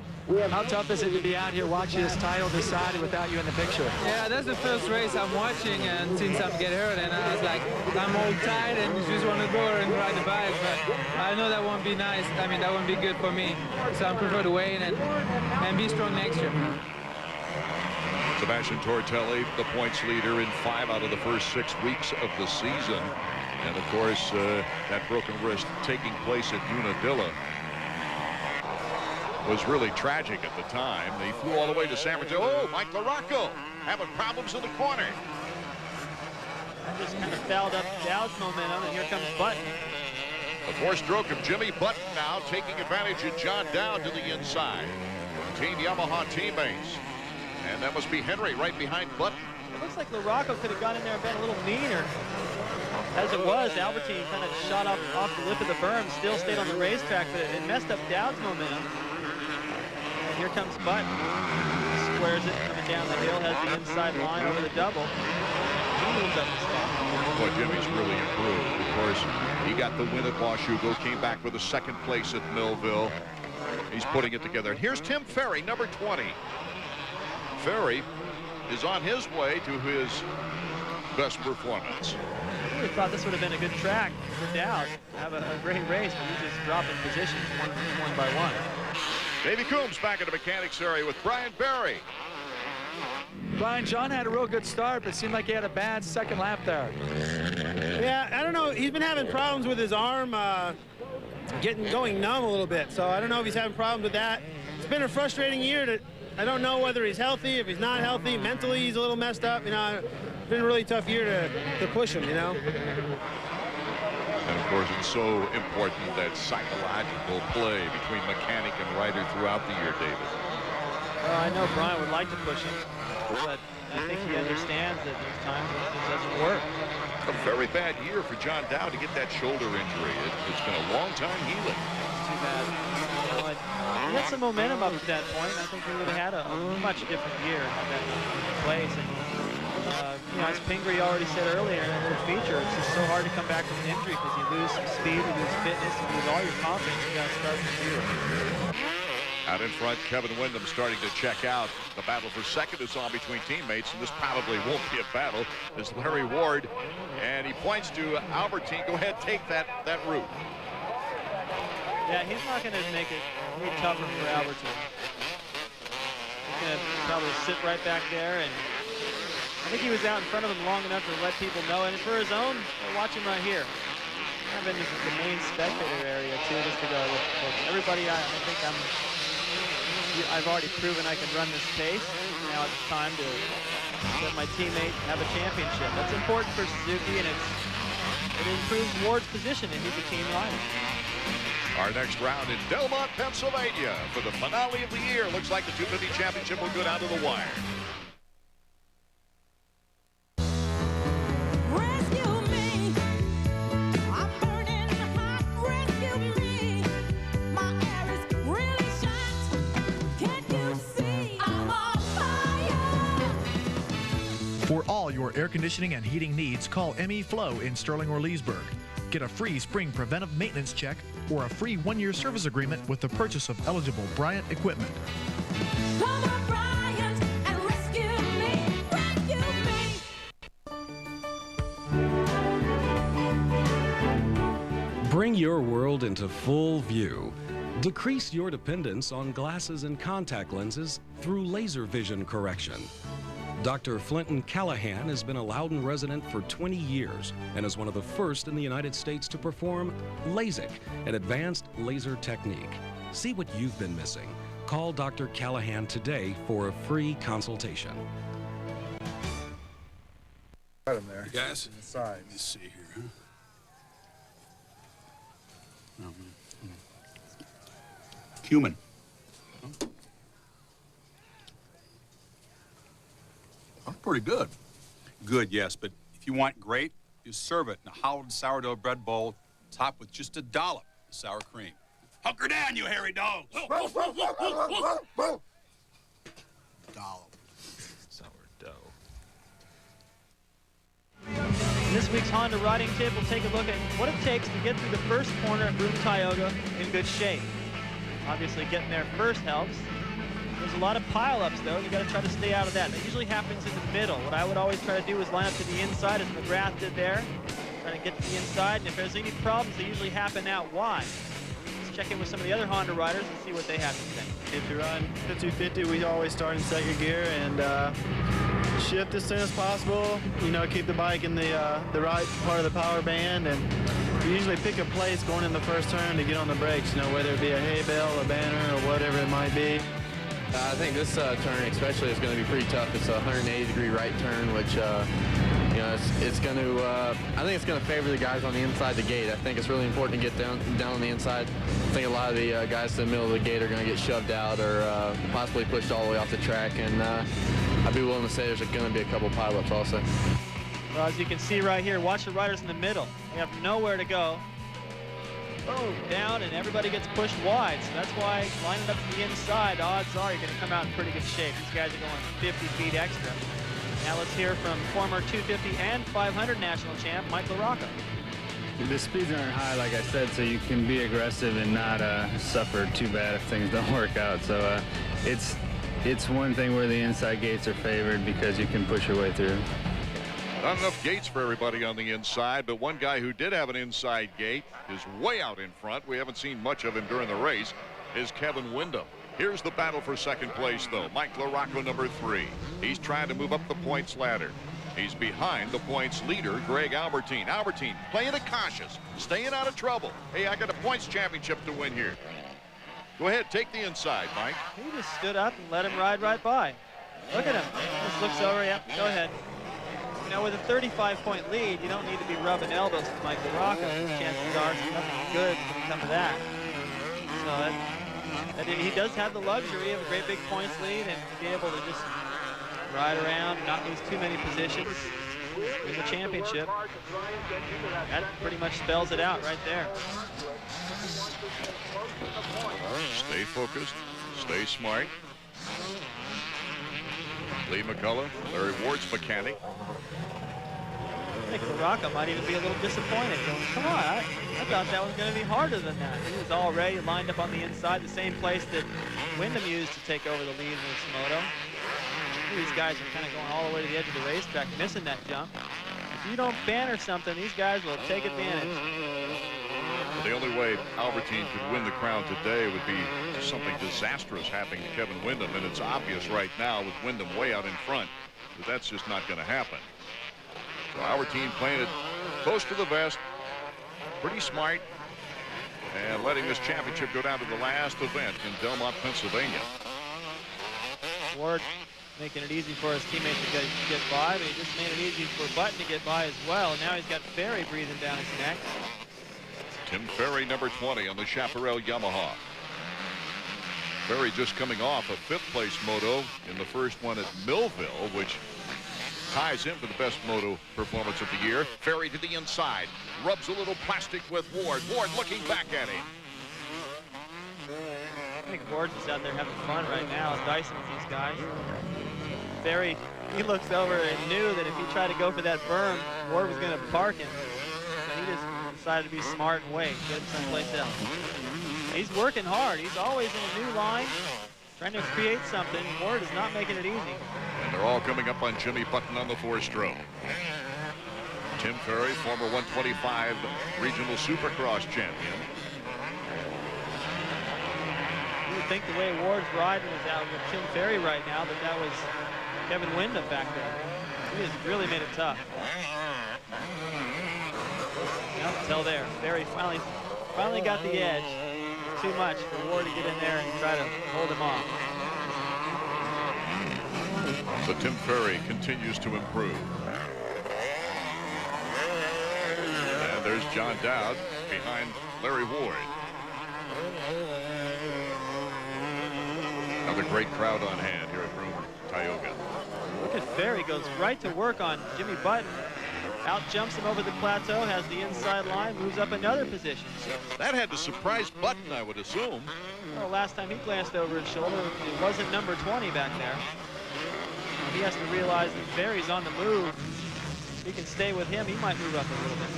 How tough is it to be out here watching this title decided without you in the picture? Yeah, that's the first race I'm watching, and since I'm get hurt, and I was like, I'm all tired and just want to go and ride the bike, but I know that won't be nice. I mean, that won't be good for me. So I prefer to wait and be strong next year. Sebastian Tortelli, the points leader in 5 out of the first 6 weeks of the season. And of course, that broken wrist taking place at Unadilla was really tragic at the time. They flew all the way to San Francisco. Oh, Mike LaRocco having problems in the corner. That just kind of fouled up Dowd's momentum, and here comes Button. The 4-stroke of Jimmy Button now taking advantage of John Dowd to the inside. Team Yamaha teammates. And that must be Henry right behind Button. It looks like LaRocco could have got in there and been a little meaner. As it was, Albertine kind of shot off the lip of the berm, still stayed on the racetrack, but it messed up Dowd's momentum. And here comes Button. Squares it, coming down the hill, has the inside line over the double. He moves up the step. Boy, Jimmy's really improved. Of course, he got the win at Washougal, came back with a second place at Millville. He's putting it together. And here's Tim Ferry, number 20. Ferry is on his way to his best performance. I really thought this would have been a good track for Dowd. Have a great race, but he's just dropping positions one by one. Davey Coombs back in the mechanics area with Brian Barry. Brian, John had a real good start, but it seemed like he had a bad second lap there. Yeah, I don't know. He's been having problems with his arm going numb a little bit. So I don't know if he's having problems with that. It's been a frustrating year. I don't know whether he's healthy, if he's not healthy. Mentally, he's a little messed up. You know, it's been a really tough year to push him, you know. And of course, it's so important that psychological play between mechanic and rider throughout the year, David. Well, I know Brian would like to push him, but I think he understands that there's times when it doesn't work. A very bad year for John Dowd to get that shoulder injury. It's been a long time healing. Too bad. You know, he had some momentum up to that point. I think he would have had a much different year had that in place. And, you know, as Pingree already said earlier in the feature, it's just so hard to come back from an injury because you lose some speed, you lose fitness, you lose all your confidence. You got to start from zero. Out in front, Kevin Windham starting to check out. The battle for second is on between teammates, and this probably won't be a battle. There's Larry Ward, and he points to Albertine. Go ahead, take that route. Yeah, he's not going to make it any tougher for Albertine. He's going to probably sit right back there, and I think he was out in front of him long enough to let people know. And for his own, watch him right here. I've been to the main spectator area too, just to go with everybody. I think I've already proven I can run this pace. Now it's time to let my teammate have a championship. That's important for Suzuki, and it improves Ward's position, and he's a team rider. Our next round in Delmont, Pennsylvania for the finale of the year. Looks like the 250 championship will go down to the wire. For all your air conditioning and heating needs, call ME Flow in Sterling or Leesburg. Get a free spring preventive maintenance check or a free 1-year service agreement with the purchase of eligible Bryant equipment. Come on, Bryant, and rescue me, rescue me. Bring your world into full view. Decrease your dependence on glasses and contact lenses through laser vision correction. Dr. Flinton Callahan has been a Loudon resident for 20 years and is one of the first in the United States to perform LASIK, an advanced laser technique. See what you've been missing. Call Dr. Callahan today for a free consultation. Got him there. Guys, Inside. let me see here. Huh? Cumin. That's pretty good. Good, yes, but if you want great, you serve it in a hollowed sourdough bread bowl, topped with just a dollop of sour cream. Hunker down, you hairy dogs! Dollop. Sourdough. In this week's Honda Riding Tip, we'll take a look at what it takes to get through the first corner at Broome-Tioga in good shape. Obviously, getting there first helps. There's a lot of pile-ups, though. You got to try to stay out of that. That usually happens in the middle. What I would always try to do is line up to the inside, as McGrath did there. Trying to get to the inside, and if there's any problems, they usually happen out wide. Let's check in with some of the other Honda riders and see what they have to say. If you run the 250, we always start in second gear and shift as soon as possible. You know, keep the bike in the right part of the power band, and we usually pick a place going in the first turn to get on the brakes. You know, whether it be a hay bale, a banner, or whatever it might be. I think this turn especially is going to be pretty tough. It's a 180-degree right turn, which you know, it's going to. I think it's going to favor the guys on the inside the gate. I think it's really important to get down on the inside. I think a lot of the guys to the middle of the gate are going to get shoved out or possibly pushed all the way off the track. And I'd be willing to say there's going to be a couple pileups also. Well, as you can see right here, watch the riders in the middle. They have nowhere to go. down and everybody gets pushed wide. So that's why lining up to the inside, odds are you're going to come out in pretty good shape. These guys are going 50 feet extra. Now let's hear from former 250 and 500 national champ Mike LaRocca. The speeds aren't high, like I said, so you can be aggressive and not suffer too bad if things don't work out. So it's one thing where the inside gates are favored because you can push your way through. Not enough gates for everybody on the inside, but one guy who did have an inside gate is way out in front. We haven't seen much of him during the race, is Kevin Windham. Here's the battle for second place, though. Mike LaRocca, number 3. He's trying to move up the points ladder. He's behind the points leader, Greg Albertine. Albertine playing it cautious, staying out of trouble. Hey, I got a points championship to win here. Go ahead, take the inside, Mike. He just stood up and let him ride right by. Look at him. Just looks over. Yep, go ahead. You know, with a 35-point lead, you don't need to be rubbing elbows with Mike LaRocca. Chances are nothing good can come to that. So he does have the luxury of a great big points lead and to be able to just ride around, not lose too many positions in the championship. That pretty much spells it out right there. Stay focused, stay smart. Lee McCullough, Larry Ward's mechanic. I think LaRocca might even be a little disappointed. Going, come on, I thought that was going to be harder than that. He was already lined up on the inside, the same place that Windham used to take over the lead in this moto. These guys are kind of going all the way to the edge of the racetrack, missing that jump. If you don't banner something, these guys will take advantage. The only way Albertine could win the crown today would be something disastrous happening to Kevin Windham, and it's obvious right now with Windham way out in front that that's just not going to happen. So Albertine playing it close to the vest, pretty smart, and letting this championship go down to the last event in Belmont, Pennsylvania. Ward making it easy for his teammates to get by, but he just made it easy for Button to get by as well. And now he's got Ferry breathing down his neck. Tim Ferry, number 20 on the Chaparral Yamaha. Ferry just coming off a 5th place moto in the first one at Millville, which ties him for the best moto performance of the year. Ferry to the inside, rubs a little plastic with Ward. Ward looking back at him. I think Ward's just out there having fun right now, dicing with these guys. Ferry, he looks over and knew that if he tried to go for that berm, Ward was going to park him. So he just decided to be smart and wait, get him someplace else. He's working hard. He's always in a new line, trying to create something. Ward is not making it easy. And they're all coming up on Jimmy Button on the 4-stroke. Tim Ferry, former 125 regional supercross champion. You would think the way Ward's riding was out with Tim Ferry right now, but that was Kevin Windham back there. He has really made it tough. Now until there. Ferry finally got the edge. Too much for Ward to get in there and try to hold him off. So Tim Ferry continues to improve. And there's John Dowd behind Larry Ward. Another great crowd on hand here at Broome-Tioga. Look at Ferry, goes right to work on Jimmy Button. Out jumps him over the plateau, has the inside line, moves up another position. That had to surprise Button, I would assume. Well, last time he glanced over his shoulder, it wasn't number 20 back there. He has to realize that Ferry's on the move. If he can stay with him, he might move up a little bit.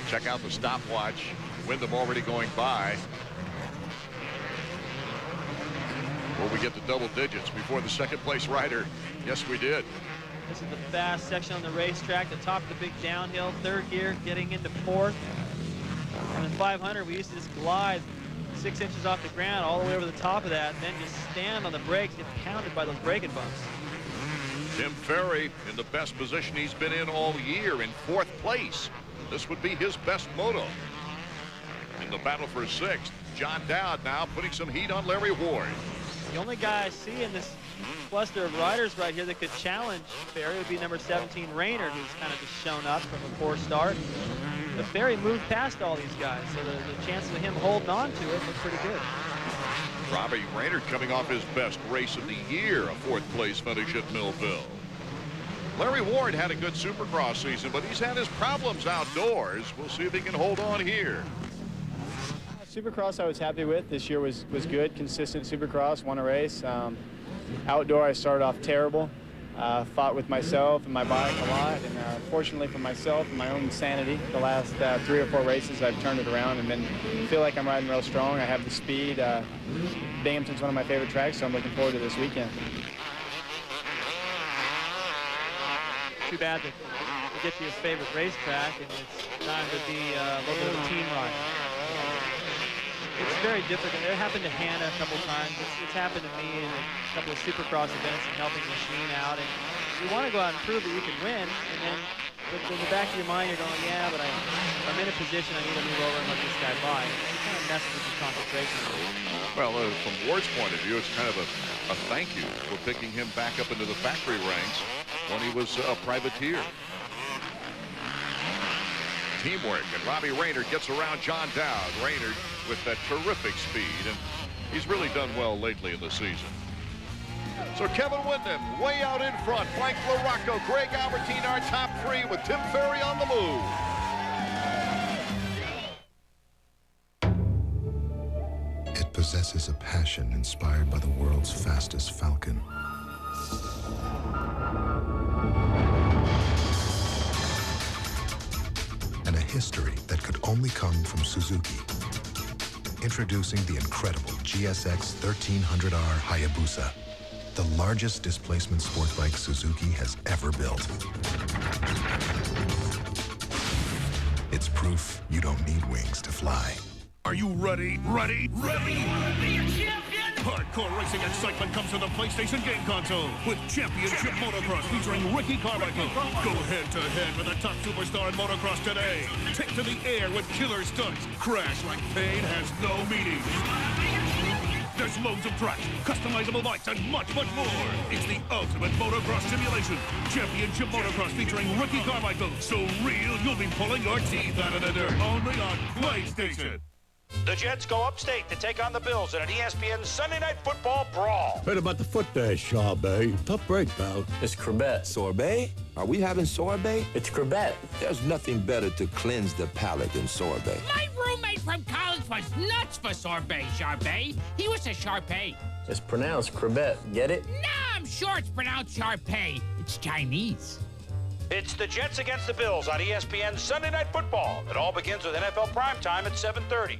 Check out the stopwatch. Windham already going by. Will we get to double digits before the second place rider? Yes, we did. This is the fast section on the racetrack, the top of the big downhill, 3rd gear, getting into 4th. And in 500, we used to just glide 6 inches off the ground all the way over the top of that, and then just stand on the brakes, get pounded by those braking bumps. Tim Ferry in the best position he's been in all year, in 4th place. This would be his best moto. In the battle for 6th, John Dowd now putting some heat on Larry Ward. The only guy I see in this cluster of riders right here that could challenge Ferry would be number 17, Raynard, who's kind of just shown up from a poor start. But Ferry moved past all these guys, so the chances of him holding on to it look pretty good. Robbie Raynard coming off his best race of the year, a 4th place finish at Millville. Larry Ward had a good supercross season, but he's had his problems outdoors. We'll see if he can hold on here. Supercross I was happy with. This year was good, consistent Supercross, won a race. Outdoor I started off terrible. Fought with myself and my bike a lot, and fortunately for myself and my own sanity, the last 3 or 4 races I've turned it around and feel like I'm riding real strong. I have the speed. Binghamton's one of my favorite tracks, so I'm looking forward to this weekend. Too bad that you get to your favorite racetrack and it's time to be a little bit of a team rider. It's very difficult. It happened to Hannah a couple times. It's happened to me in a couple of Supercross events and helping Machine out. And you want to go out and prove that you can win, and then in the back of your mind you're going, yeah, but I'm in a position, I need to move over and let this guy by. It kind of messes with your concentration. Well, from Ward's point of view, it's kind of a thank you for picking him back up into the factory ranks when he was a privateer. Teamwork, and Robbie Raynard gets around John Dowd. Raynard with that terrific speed, and he's really done well lately in the season. So Kevin Windham way out in front. Frank LaRocco, Greg Albertine, our top 3 with Tim Ferry on the move. It possesses a passion inspired by the world's fastest Falcon. And a history that could only come from Suzuki. Introducing the incredible GSX 1300R Hayabusa, the largest displacement sport bike Suzuki has ever built. It's proof you don't need wings to fly. Are you ready? Ready? Ready? You want to be a champion? Hardcore racing excitement comes to the PlayStation game console with Championship Motocross featuring Ricky Carmichael. Go head-to-head with a top superstar in motocross today. Take to the air with killer stunts. Crash like pain has no meaning. There's loads of tracks, customizable bikes, and much, much more. It's the ultimate motocross simulation. Championship Motocross featuring Ricky Carmichael. So real, you'll be pulling your teeth out of the dirt. Only on PlayStation. The Jets go upstate to take on the Bills in an ESPN Sunday Night Football brawl. Heard about the foot there, Charbet. Tough break, pal. It's Corbett. Sorbet? Are we having sorbet? It's Corbett. There's nothing better to cleanse the palate than sorbet. My roommate from college was nuts for sorbet, Charbet. He was a Sharpay. It's pronounced Corbett. Get it? Nah, I'm sure it's pronounced Sharpay. It's Chinese. It's the Jets against the Bills on ESPN Sunday Night Football. It all begins with NFL Primetime at 7:30.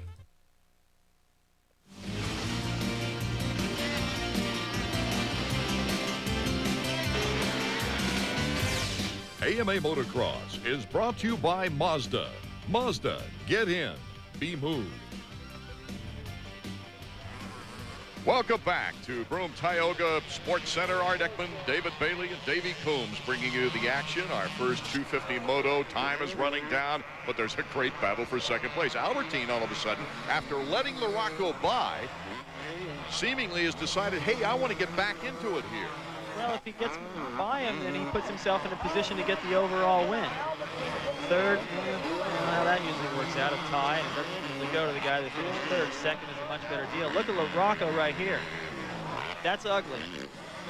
AMA Motocross is brought to you by Mazda. Mazda, get in, be moved. Welcome back to Broome-Tioga Sports Center. Art Ekman, David Bailey, and Davey Coombs bringing you the action. Our first 250 moto. Time is running down, but there's a great battle for second place. Albertine, all of a sudden, after letting LaRocco by, seemingly has decided, hey, I want to get back into it here. Well, if he gets by him, then he puts himself in a position to get the overall win. Third, well, that usually works out, a tie, and it doesn't usually go to the guy that finished third. Second is a much better deal. Look at LaRocco right here. That's ugly.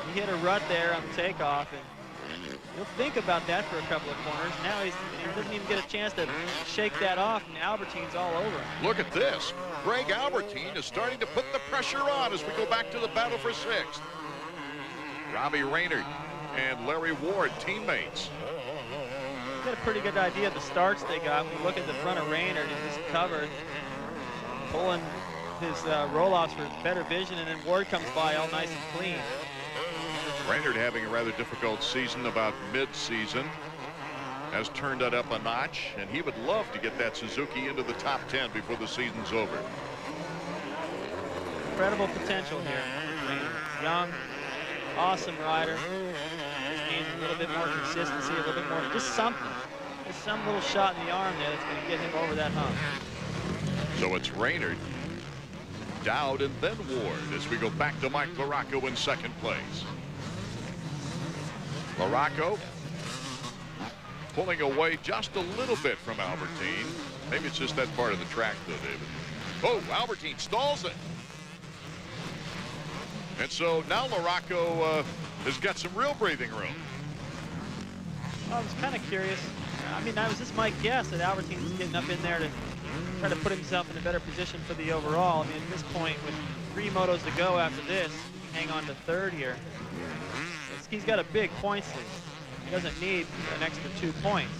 He hit a rut there on the takeoff, and he'll think about that for a couple of corners. Now he doesn't even get a chance to shake that off, and Albertine's all over him. Look at this. Greg Albertine is starting to put the pressure on as we go back to the battle for sixth. Robbie Raynard and Larry Ward, teammates. Got a pretty good idea of the starts they got. When you look at the front of Raynard, he's just covered, pulling his roll-offs for better vision, and then Ward comes by all nice and clean. Raynard having a rather difficult season about mid-season. Has turned that up a notch, and he would love to get that Suzuki into the top 10 before the season's over. Incredible potential here. Raynard, young, awesome rider. Just needs a little bit more consistency, a little bit more, just something. Just some little shot in the arm there that's going to get him over that hump. So it's Raynard, Dowd, and then Ward as we go back to Mike LaRocco in second place. LaRocco pulling away just a little bit from Albertine. Maybe it's just that part of the track, though, David. Oh, Albertine stalls it. And so now LaRocco has got some real breathing room. I was kind of curious. I mean, that was just my guess that Albertine's getting up in there to try to put himself in a better position for the overall. I mean, at this point, with 3 motos to go after this, hang on to third here. He's got a big points lead. He doesn't need an extra 2 points.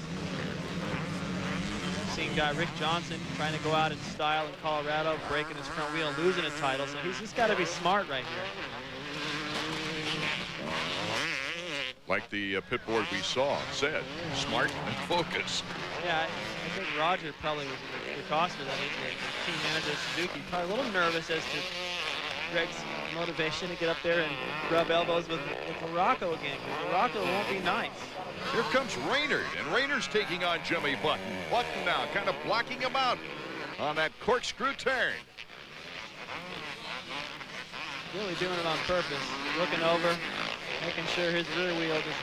I've seen guy Rick Johnson trying to go out in style in Colorado, breaking his front wheel, losing a title. So he's just got to be smart right here. Like the pit board we saw said, smart and focused. Yeah, I think Roger probably was the cost of that. The team manager Suzuki probably a little nervous as to Greg's motivation to get up there and rub elbows with Morocco again. Morocco won't be nice. Here comes Raynard, and Raynard's taking on Jimmy Button. Button now kind of blocking him out on that corkscrew turn. Really doing it on purpose. Looking over, making sure his rear wheel just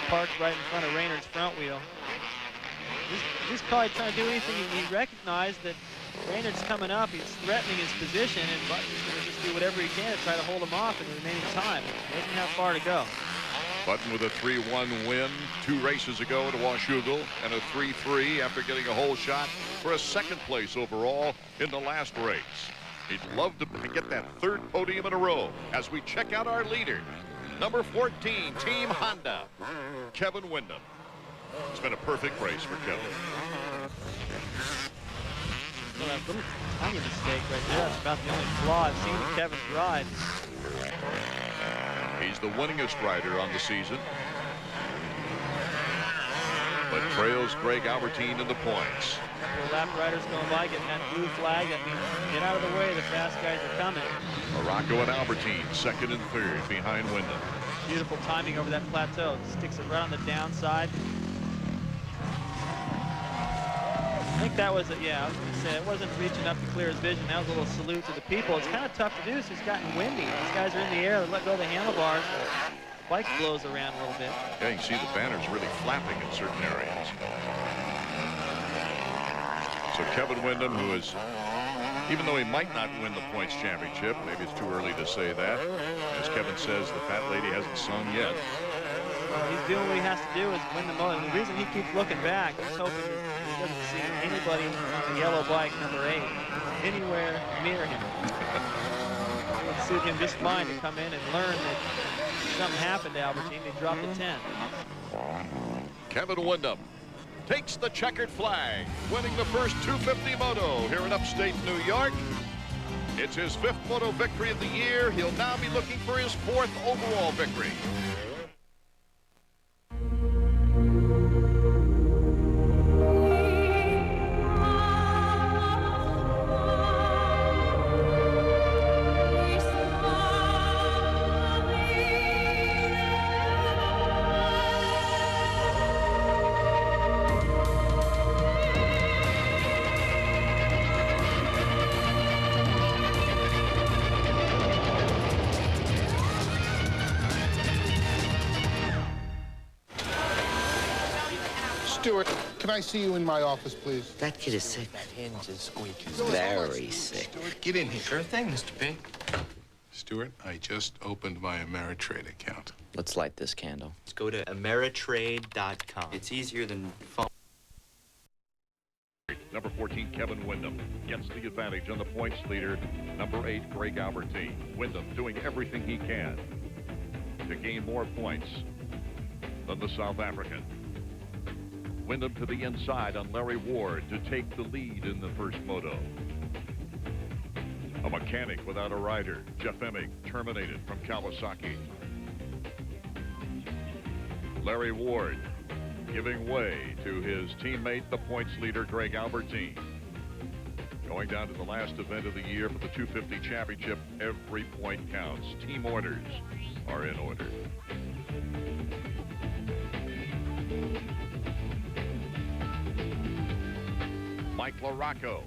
parked right in front of Raynard's front wheel. He's probably trying to do anything. He recognized that Raynard's coming up. He's threatening his position, and Button's going to just do whatever he can to try to hold him off in the remaining time. He doesn't have far to go. Button with a 3-1 win 2 races ago at Washougal, and a 3-3 after getting a hole shot for a 2nd place overall in the last race. He'd love to get that 3rd podium in a row as we check out our leader. Number 14, Team Honda, Kevin Windham. It's been a perfect race for Kevin. Well, that little tiny mistake right there. That's about the only flaw I've seen in Kevin's ride. He's the winningest rider on the season, but trails Greg Albertine in the points. The lap riders going by, getting that blue flag. That means get out of the way. The fast guys are coming. Morocco and Albertine, 2nd and 3rd behind Windham. Beautiful timing over that plateau. Sticks it right on the downside. I think that was it. Yeah, I was going to say it wasn't reaching up to clear his vision. That was a little salute to the people. It's kind of tough to do. So it's gotten windy. These guys are in the air. They let go of the handlebars. The bike blows around a little bit. Yeah, you can see the banners really flapping in certain areas. So Kevin Windham, who is, even though he might not win the points championship, maybe it's too early to say that. As Kevin says, the fat lady hasn't sung yet. Well, he's doing what he has to do is win the moto. And the reason he keeps looking back, he's hoping that he doesn't see anybody on the yellow bike, number 8, anywhere near him. It would suit him just fine to come in and learn that something happened to Albertine. They dropped the 10. Kevin Windham takes the checkered flag, winning the first 250 moto here in upstate New York. It's his 5th moto victory of the year. He'll now be looking for his 4th overall victory. Stuart, can I see you in my office, please? That kid is sick. That hinge is squeaky. Very sick. Stuart, get in here. Sure thing, Mr. P. Stuart, I just opened my Ameritrade account. Let's light this candle. Let's go to Ameritrade.com. It's easier than phone. Number 14, Kevin Windham gets the advantage on the points leader. Number 8, Greg Albertine. Windham doing everything he can to gain more points than the South African. Windham to the inside on Larry Ward to take the lead in the first moto. A mechanic without a rider, Jeff Emig, terminated from Kawasaki. Larry Ward giving way to his teammate, the points leader, Greg Albertine. Going down to the last event of the year for the 250 championship, every point counts. Team orders are in order. Mike LaRocco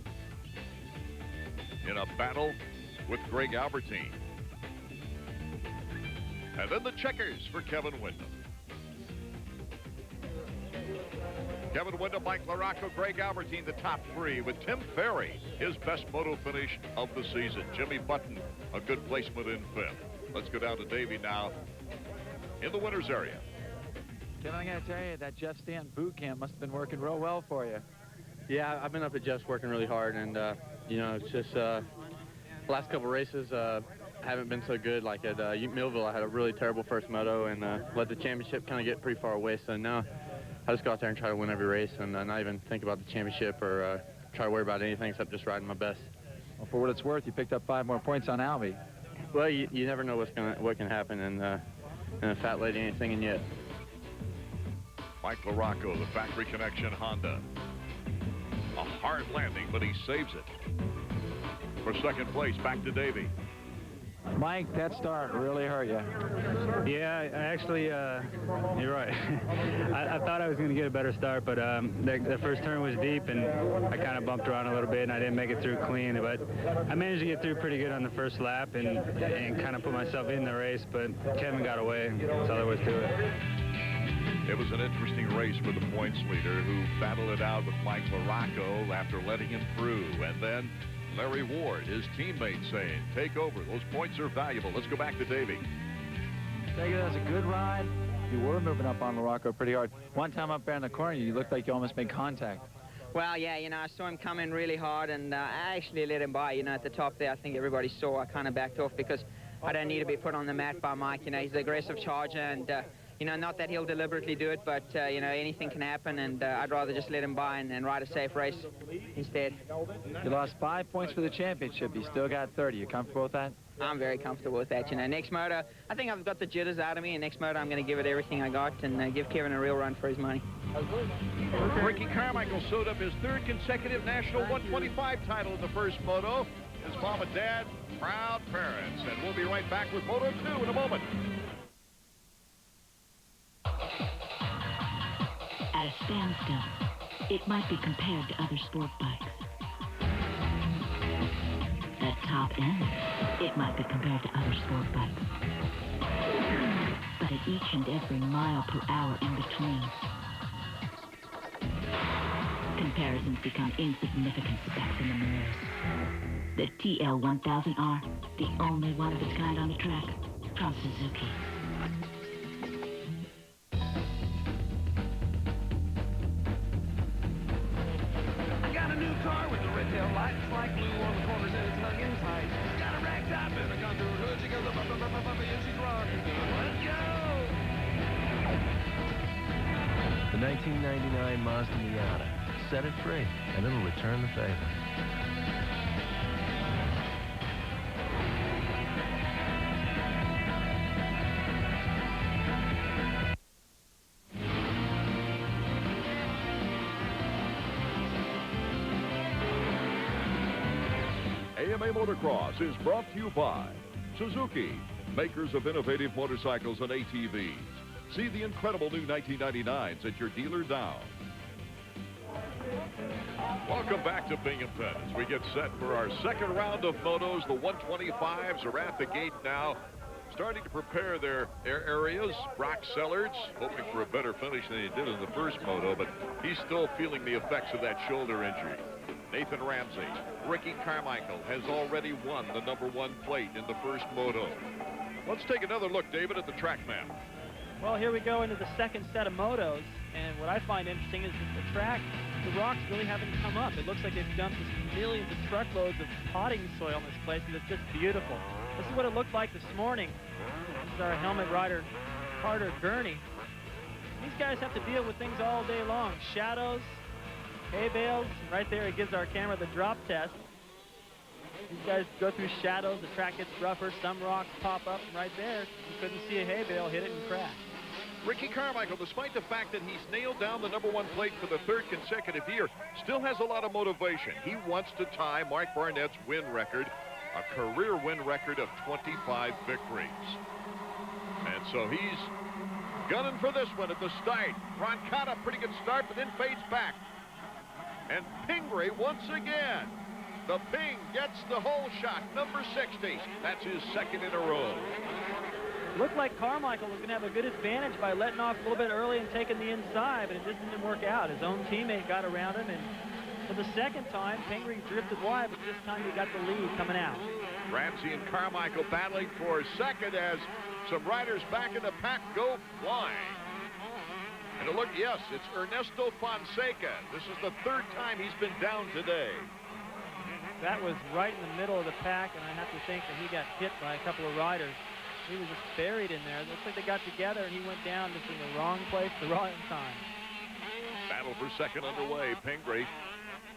in a battle with Greg Albertine. And then the checkers for Kevin Windham. Kevin Windham, Mike LaRocco, Greg Albertine, the top 3, with Tim Ferry, his best moto finish of the season. Jimmy Button, a good placement in 5th. Let's go down to Davey now in the winner's area. Kevin, I got to tell you, that Jeff Stanton boot camp must have been working real well for you. Yeah, I've been up at Jeff's working really hard, and, you know, it's just last couple races haven't been so good. Like at Millville, I had a really terrible first moto and let the championship kind of get pretty far away. So now I just go out there and try to win every race and not even think about the championship or try to worry about anything except just riding my best. Well, for what it's worth, you picked up 5 more points on Albie. Well, you never know what can happen, and a fat lady ain't singing yet. Mike LaRocco, the Factory Connection Honda. A hard landing, but he saves it. For second place, back to Davey. Mike, that start really hurt you. Yeah, I actually, you're right. I thought I was going to get a better start, but the first turn was deep, and I kind of bumped around a little bit, and I didn't make it through clean. But I managed to get through pretty good on the first lap and kind of put myself in the race, but Kevin got away. That's all there was to it. It was an interesting race for the points leader, who battled it out with Mike LaRocco after letting him through. And then Larry Ward, his teammate, saying, take over. Those points are valuable. Let's go back to Davey. That was a good ride. You were moving up on LaRocco pretty hard. One time up there in the corner, you looked like you almost made contact. Well, yeah, you know, I saw him coming really hard, and I actually let him by. You know, at the top there, I think everybody saw I kind of backed off because I don't need to be put on the mat by Mike. You know, he's the aggressive charger, and, you know, not that he'll deliberately do it, but, you know, anything can happen, and I'd rather just let him by and ride a safe race instead. You lost 5 points for the championship. You still got 30. You comfortable with that? I'm very comfortable with that. You know, next moto, I think I've got the jitters out of me, and next moto I'm going to give it everything I got and give Kevin a real run for his money. Ricky Carmichael sewed up his 3rd consecutive National 125 title in the first moto. His mom and dad, proud parents. And we'll be right back with Moto 2 in a moment. At a standstill, it might be compared to other sport bikes. At top end, it might be compared to other sport bikes. But at each and every mile per hour in between, comparisons become insignificant specks in the mirrors. The TL1000R, the only one of its kind on the track, from Suzuki. I got a new car with the red tail lights, like blue on the corners and it's hung in tight. It's got a rag top and a contour hood. She goes up, and she's rocking good. Let's go! The 1999 Mazda Miata. Set it free, and it'll return the favor. AMA Motocross is brought to you by Suzuki, makers of innovative motorcycles and ATVs. See the incredible new 1999s at your dealer now. Welcome back to Binghamton as we get set for our second round of motos. The 125s are at the gate now, starting to prepare their areas. Brock Sellards hoping for a better finish than he did in the first moto, but he's still feeling the effects of that shoulder injury. Nathan Ramsey, Ricky Carmichael has already won the #1 plate in the first moto. Let's take another look, David, at the track map. Well, here we go into the second set of motos, and what I find interesting is that the track, the rocks really haven't come up. It looks like they've dumped just millions of truckloads of potting soil in this place, and it's just beautiful. This is what it looked like this morning. This is our helmet rider, Carter Gurney. These guys have to deal with things all day long. Shadows, hay bales. Right there, it gives our camera the drop test. These guys go through shadows. The track gets rougher. Some rocks pop up. And right there, you couldn't see a hay bale, hit it and crash. Ricky Carmichael, despite the fact that he's nailed down the #1 plate for the 3rd consecutive year, still has a lot of motivation. He wants to tie Mark Barnett's win record, a career win record of 25 victories. And so he's gunning for this one at the start. Roncada, pretty good start, but then fades back. And Pingree once again. The Ping gets the hole shot, number 60. That's his second in a row. Looked like Carmichael was going to have a good advantage by letting off a little bit early and taking the inside, but it just didn't work out. His own teammate got around him, and for the second time, Pingree drifted wide, but this time he got the lead coming out. Ramsey and Carmichael battling for second as some riders back in the pack go flying. And a look, yes, it's Ernesto Fonseca. This is the third time he's been down today. That was right in the middle of the pack, and I have to think that he got hit by a couple of riders. He was just buried in there. It looks like they got together, and he went down just in the wrong place at the wrong time. Battle for second underway. Pingree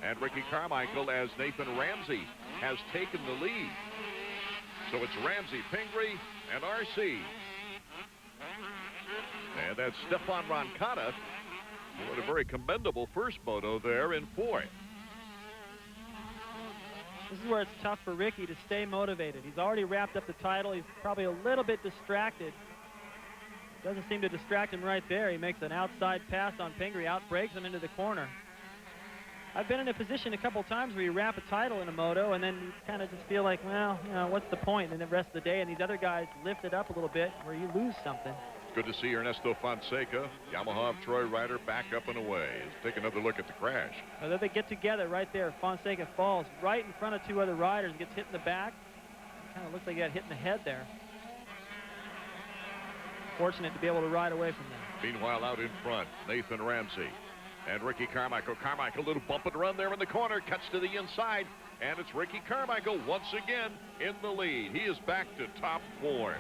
and Ricky Carmichael as Nathan Ramsey has taken the lead. So it's Ramsey, Pingree, and RC. And that's Stefan Roncada, who had a very commendable first moto there in fourth. This is where it's tough for Ricky to stay motivated. He's already wrapped up the title. He's probably a little bit distracted. Doesn't seem to distract him right there. He makes an outside pass on Pingree, outbreaks him into the corner. I've been in a position a couple times where you wrap a title in a moto and then you kind of just feel like, well, you know, what's the point? And the rest of the day, and these other guys lift it up a little bit where you lose something. Good to see Ernesto Fonseca, Yamaha of Troy rider, back up and away. Let's take another look at the crash. Now they get together right there. Fonseca falls right in front of two other riders, gets hit in the back. Kind of looks like he got hit in the head there. Fortunate to be able to ride away from them. Meanwhile, out in front, Nathan Ramsey and Ricky Carmichael. Carmichael, a little bump and run there in the corner, cuts to the inside, and it's Ricky Carmichael once again in the lead. He is back to top form.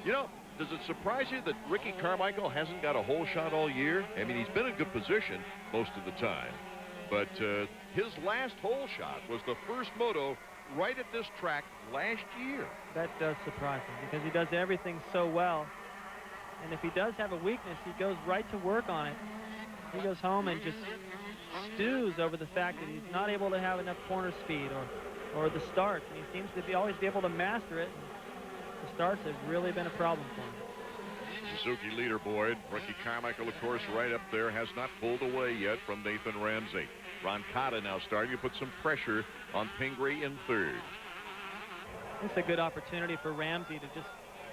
You know, does it surprise you that Ricky Carmichael hasn't got a hole shot all year? I mean, he's been in good position most of the time. But his last hole shot was the first moto right at this track last year. That does surprise him because he does everything so well. And if he does have a weakness, he goes right to work on it. He goes home and just stews over the fact that he's not able to have enough corner speed or the starts. And he seems to always be able to master it. The starts have really been a problem for him. Suzuki leaderboard. Ricky Carmichael, of course, right up there, has not pulled away yet from Nathan Ramsey. Roncada now starting to put some pressure on Pingree in third. It's a good opportunity for Ramsey to just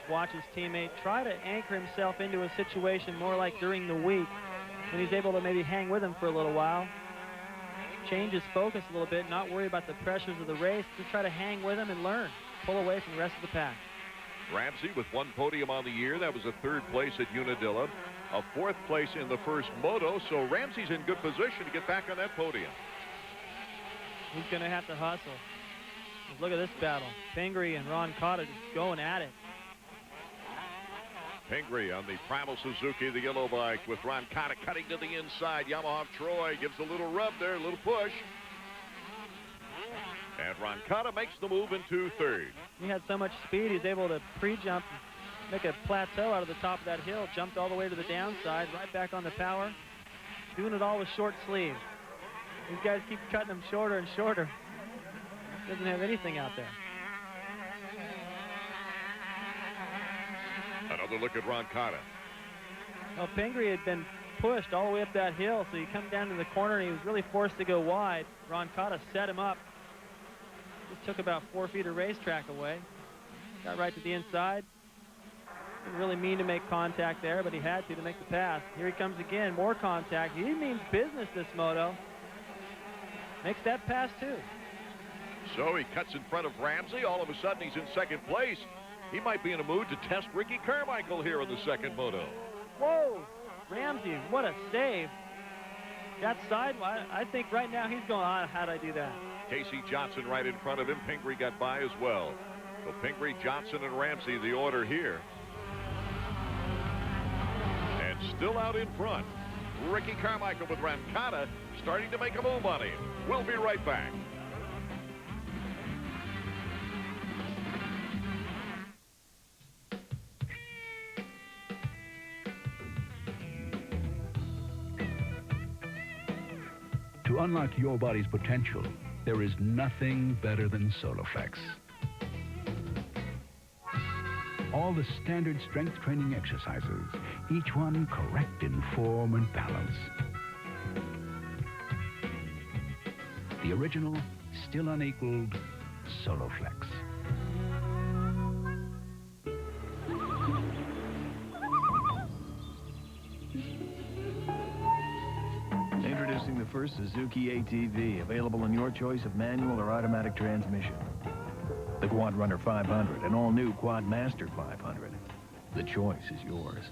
watch his teammate try to anchor himself into a situation more like during the week when he's able to maybe hang with him for a little while, change his focus a little bit, not worry about the pressures of the race, just try to hang with him and learn, pull away from the rest of the pack. Ramsey with one podium on the year. That was a third place at Unadilla, a fourth place in the first moto, so Ramsey's in good position to get back on that podium. He's going to have to hustle. Look at this battle. Pingree and Roncada just going at it. Pingree on the Primal Suzuki, the yellow bike, with Roncada cutting to the inside. Yamaha of Troy gives a little rub there, a little push. And Roncada makes the move into third. He had so much speed, he's able to pre-jump, make a plateau out of the top of that hill, jumped all the way to the downside, right back on the power, doing it all with short sleeves. These guys keep cutting him shorter and shorter. Doesn't have anything out there. Another look at Roncada. Well, Pingree had been pushed all the way up that hill, so he come down to the corner and he was really forced to go wide. Roncada set him up. Just took about 4 feet of racetrack away. Got right to the inside. Didn't really mean to make contact there, but he had to make the pass. Here he comes again, more contact. He means business, this moto. Makes that pass too. So he cuts in front of Ramsey. All of a sudden he's in second place. He might be in a mood to test Ricky Carmichael here in the second moto. Whoa, Ramsey, what a save. Got sidewise. I think right now he's going, how'd I do that? Casey Johnson right in front of him. Pingree got by as well. So Pingree, Johnson, and Ramsey, the order here. And still out in front, Ricky Carmichael with Roncada starting to make a move on him. We'll be right back. To unlock your body's potential, there is nothing better than Soloflex. All the standard strength training exercises, each one correct in form and balance. The original, still unequaled, Soloflex. Introducing the first Suzuki ATV, available in your choice of manual or automatic transmission. The Quad Runner 500, an all-new Quad Master 500. The choice is yours.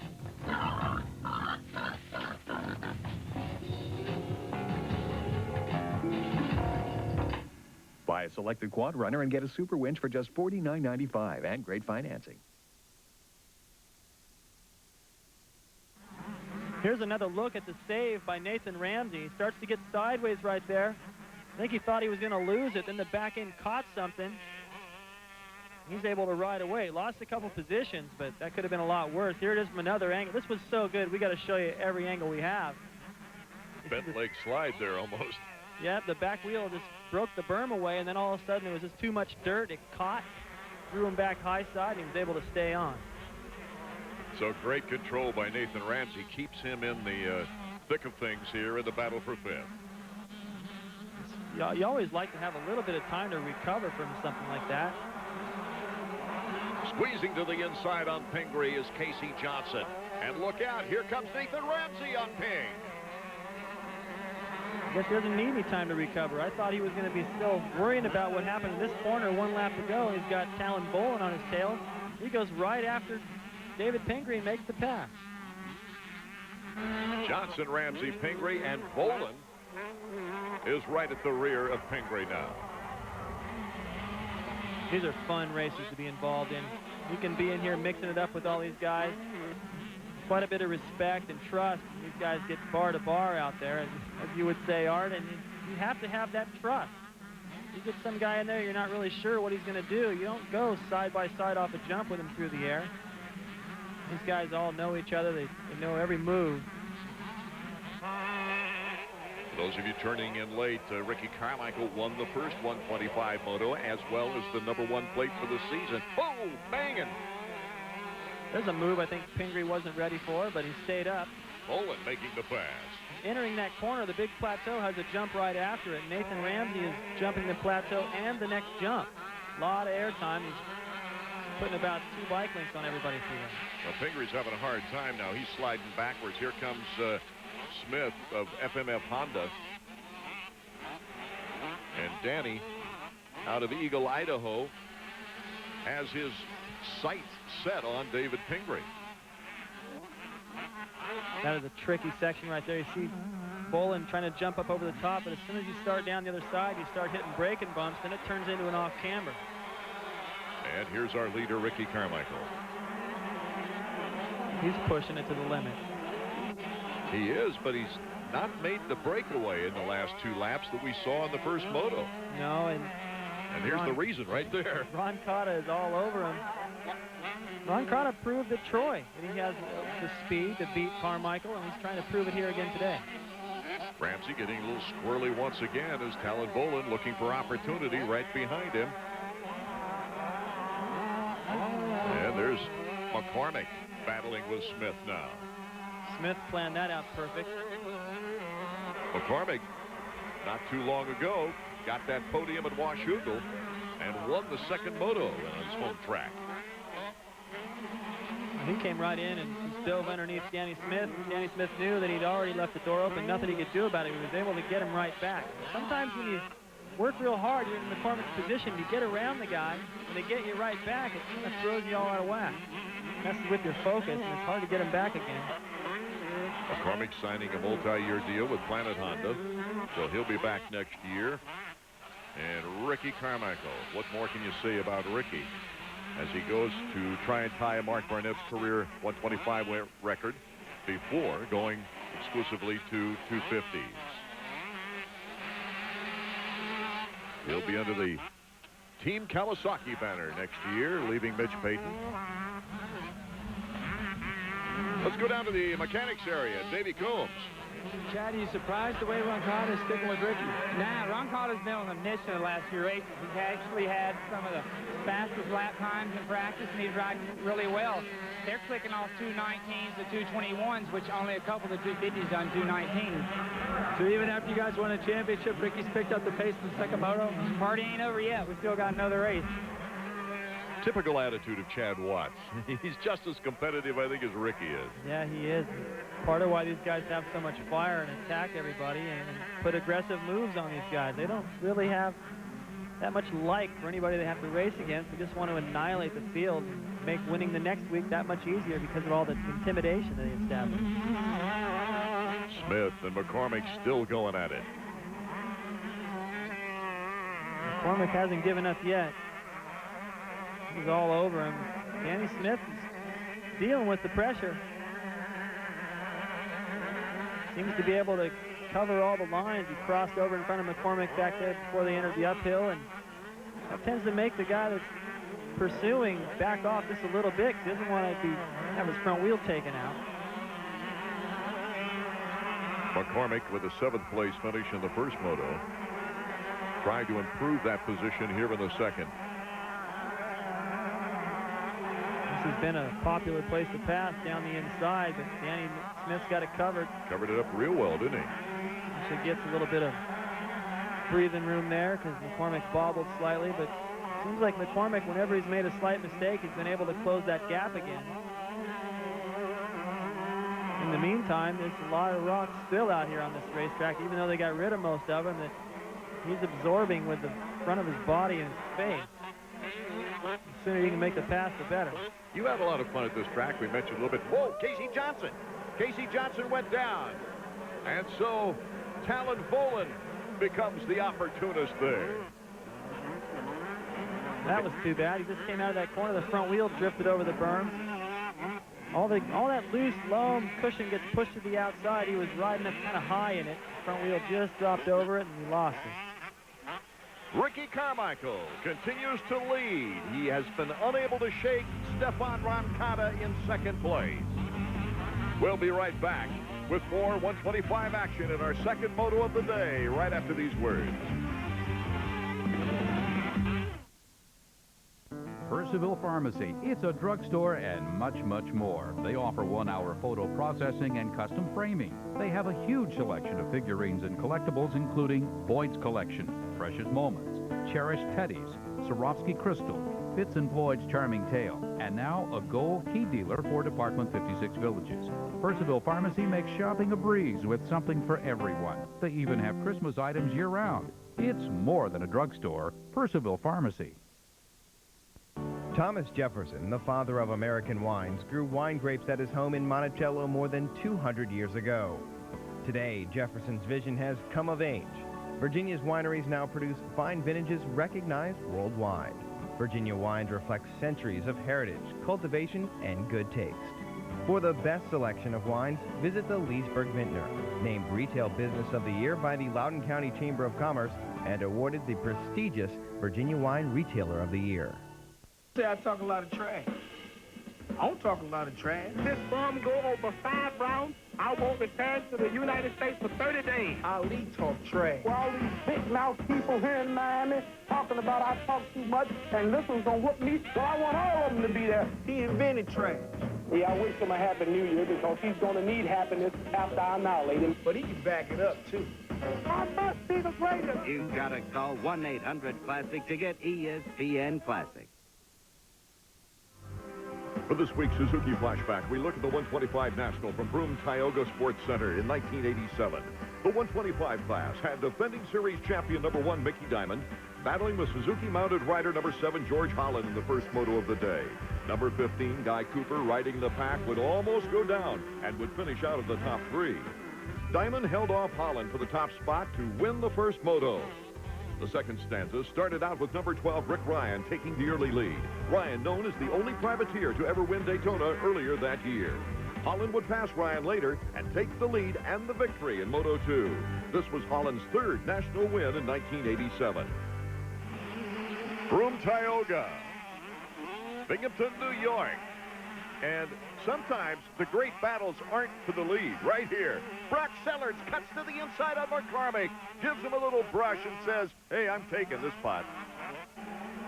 a selected quad runner and get a super winch for just $49.95 and great financing. Here's another look at the save by Nathan Ramsey. He starts to get sideways right there. I think he thought he was going to lose it. Then the back end caught something. He's able to ride away. Lost a couple positions, but that could have been a lot worse. Here it is from another angle. This was so good. We got to show you every angle we have. Bent leg slide there almost. Yeah, the back wheel just broke the berm away, and then all of a sudden it was just too much dirt. It caught, threw him back high side, and he was able to stay on. So great control by Nathan Ramsey keeps him in the thick of things here in the battle for fifth. You always like to have a little bit of time to recover from something like that. Squeezing to the inside on Pingree is Casey Johnson. And look out, here comes Nathan Ramsey on Ping. I guess he doesn't need any time to recover. I thought he was going to be still worrying about what happened in this corner. One lap to go. He's got Talon Bolin on his tail. He goes right after David Pingree and makes the pass. Johnson, Ramsey, Pingree, and Bolin is right at the rear of Pingree now. These are fun races to be involved in. You can be in here mixing it up with all these guys. Quite a bit of respect and trust. These guys get bar to bar out there, as you would say, Art, and you have to have that trust. You get some guy in there, you're not really sure what he's going to do. You don't go side by side off a jump with him through the air. These guys all know each other. They know every move. For those of you turning in late, Ricky Carmichael won the first 125 moto as well as the #1 plate for the season. Oh, banging! There's a move I think Pingree wasn't ready for, but he stayed up. Bolin making the pass. Entering that corner, the big plateau has a jump right after it. Nathan Ramsey is jumping the plateau and the next jump. A lot of air time. He's putting about 2 bike lengths on everybody through there. Well, Pingree's having a hard time now. He's sliding backwards. Here comes Smith of FMF Honda. And Danny out of Eagle, Idaho, has his sights set on David Pingree. That is a tricky section right there. You see Bolin trying to jump up over the top, but as soon as you start down the other side, you start hitting braking bumps, then it turns into an off-camber. And here's our leader, Ricky Carmichael. He's pushing it to the limit. He is, but he's not made the breakaway in the last 2 laps that we saw in the first moto. No, and here's the reason right there. Ron Cotta is all over him. Ron Cotta proved at Troy that he has the speed to beat Carmichael, and he's trying to prove it here again today. Ramsey getting a little squirrely once again as Talon Bolin looking for opportunity right behind him. And there's McCormick battling with Smith now. Smith planned that out perfect. McCormick, not too long ago, got that podium at Washougal and won the second moto on his home track. He came right in and just dove underneath Danny Smith. Danny Smith knew that he'd already left the door open. Nothing he could do about it. He was able to get him right back. Sometimes when you work real hard, you're in McCormick's position. You get around the guy, and they get you right back. It kind of throws you all out of whack. Messes with your focus, and it's hard to get him back again. McCormick signing a multi-year deal with Planet Honda, so he'll be back next year. And Ricky Carmichael, what more can you say about Ricky as he goes to try and tie Mark Barnett's career 125 record before going exclusively to 250s. He'll be under the Team Kawasaki banner next year, leaving Mitch Payton. Let's go down to the mechanics area. Davey Combs. Chad, are you surprised the way Ron Cotta is sticking with Ricky? Nah, Ron Cotta's been on a niche in the last few races. He's actually had some of the fastest lap times in practice, and he's riding really well. They're clicking off 219s to 221s, which only a couple of the 250s done 219s. So even after you guys won a championship, Ricky's picked up the pace in the second moto? Party ain't over yet. We still got another race. Typical attitude of Chad Watts. He's just as competitive, I think, as Ricky is. Yeah, he is. Part of why these guys have so much fire and attack everybody and put aggressive moves on these guys. They don't really have that much like for anybody they have to race against. They just want to annihilate the field and make winning the next week that much easier because of all the intimidation that they establish. Smith and McCormick still going at it. McCormick hasn't given up yet. He's all over him. Danny Smith is dealing with the pressure. Seems to be able to cover all the lines. He crossed over in front of McCormick back there before they entered the uphill, and that tends to make the guy that's pursuing back off just a little bit. He doesn't want to have his front wheel taken out. McCormick with a 7th place finish in the first moto. Trying to improve that position here in the second. This has been a popular place to pass down the inside, but Danny Smith's got it covered. Covered it up real well, didn't he? Actually gets a little bit of breathing room there because McCormick bobbled slightly, but it seems like McCormick, whenever he's made a slight mistake, he's been able to close that gap again. In the meantime, there's a lot of rocks still out here on this racetrack, even though they got rid of most of them, that he's absorbing with the front of his body and his face. The sooner you can make the pass, the better. You had a lot of fun at this track. We mentioned a little bit. Whoa, Casey Johnson. Casey Johnson went down. And so Talon Volan becomes the opportunist there. That was too bad. He just came out of that corner. The front wheel drifted over the berm. All that loose loam cushion gets pushed to the outside. He was riding up kind of high in it. The front wheel just dropped over it, and he lost it. Ricky Carmichael continues to lead. He has been unable to shake Stefan Roncada in 2nd place. We'll be right back with more 125 action in our second moto of the day right after these words. Percival Pharmacy. It's a drugstore and much, much more. They offer 1-hour photo processing and custom framing. They have a huge selection of figurines and collectibles, including Boyd's Collection, Precious Moments, Cherished Teddies, Swarovski Crystal, Fitz and Floyd's Charming Tale, and now a Gold Key dealer for Department 56 Villages. Percival Pharmacy makes shopping a breeze with something for everyone. They even have Christmas items year-round. It's more than a drugstore. Percival Pharmacy. Thomas Jefferson, the father of American wines, grew wine grapes at his home in Monticello more than 200 years ago. Today, Jefferson's vision has come of age. Virginia's wineries now produce fine vintages recognized worldwide. Virginia wines reflect centuries of heritage, cultivation, and good taste. For the best selection of wines, visit the Leesburg Vintner, named Retail Business of the Year by the Loudoun County Chamber of Commerce and awarded the prestigious Virginia Wine Retailer of the Year. Say I talk a lot of trash. I don't talk a lot of trash. This bomb go over 5 rounds. I won't return to the United States for 30 days. Ali talk trash. Well, all these big mouth people here in Miami talking about I talk too much and this one's gonna whoop me. So I want all of them to be there. He invented trash. Yeah, I wish him a happy new year because he's gonna need happiness after I annihilate him. But he can back it up too. I must be the greatest. You gotta call 1-800-CLASSIC to get ESPN Classic. For this week's Suzuki Flashback, we look at the 125 National from Broome-Tioga Sports Center in 1987. The 125 class had defending series champion number 1 Mickey Diamond battling the Suzuki-mounted rider number 7 George Holland in the first moto of the day. Number 15 Guy Cooper riding the pack would almost go down and would finish out of the top 3. Diamond held off Holland for the top spot to win the first moto. The second stanza started out with number 12 Rick Ryan taking the early lead. Ryan, known as the only privateer to ever win Daytona earlier that year. Holland would pass Ryan later and take the lead and the victory in Moto 2. This was Holland's 3rd national win in 1987. Broome-Tioga, Binghamton, New York. And sometimes the great battles aren't for the lead. Right here, Brock Sellers cuts to the inside of McCormick, gives him a little brush and says, hey, I'm taking this spot.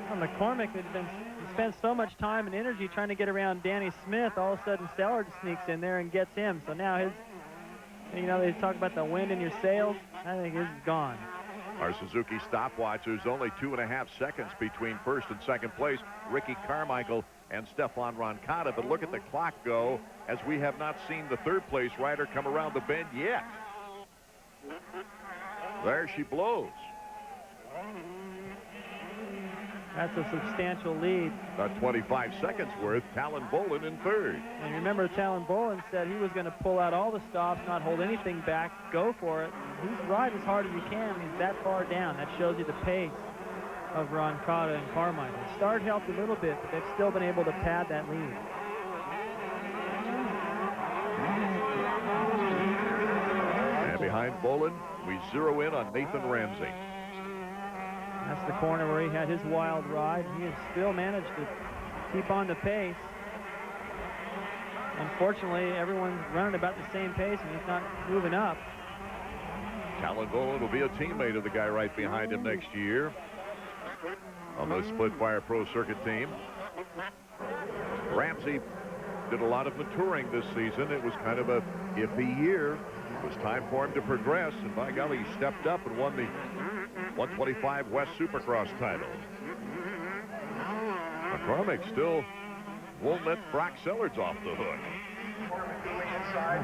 Well, McCormick had spent so much time and energy trying to get around Danny Smith. All of a sudden, Sellers sneaks in there and gets him. So now his, they talk about the wind in your sails. I think his is gone. Our Suzuki stopwatch, there's only 2.5 seconds between first and second place. Ricky Carmichael and Stefan Roncada, but look at the clock go as we have not seen the 3rd place rider come around the bend yet. There she blows. That's a substantial lead. About 25 seconds worth. Talon Volan in 3rd. And remember, Talon Volan said he was going to pull out all the stops, not hold anything back, go for it. He's ride as hard as you can. He's that far down. That shows you the pace of Roncada and Carmichael. Start helped a little bit, but they've still been able to pad that lead. And behind Bolin, we zero in on Nathan Ramsey. That's the corner where he had his wild ride. He has still managed to keep on the pace. Unfortunately, everyone's running about the same pace, and he's not moving up. Talon Bolin will be a teammate of the guy right behind him next year on the Split Fire Pro Circuit team. Ramsey did a lot of maturing this season. It was kind of a iffy year. It was time for him to progress, and by golly, he stepped up and won the 125 West Supercross title. McCormick still won't let Brock Sellards off the hook.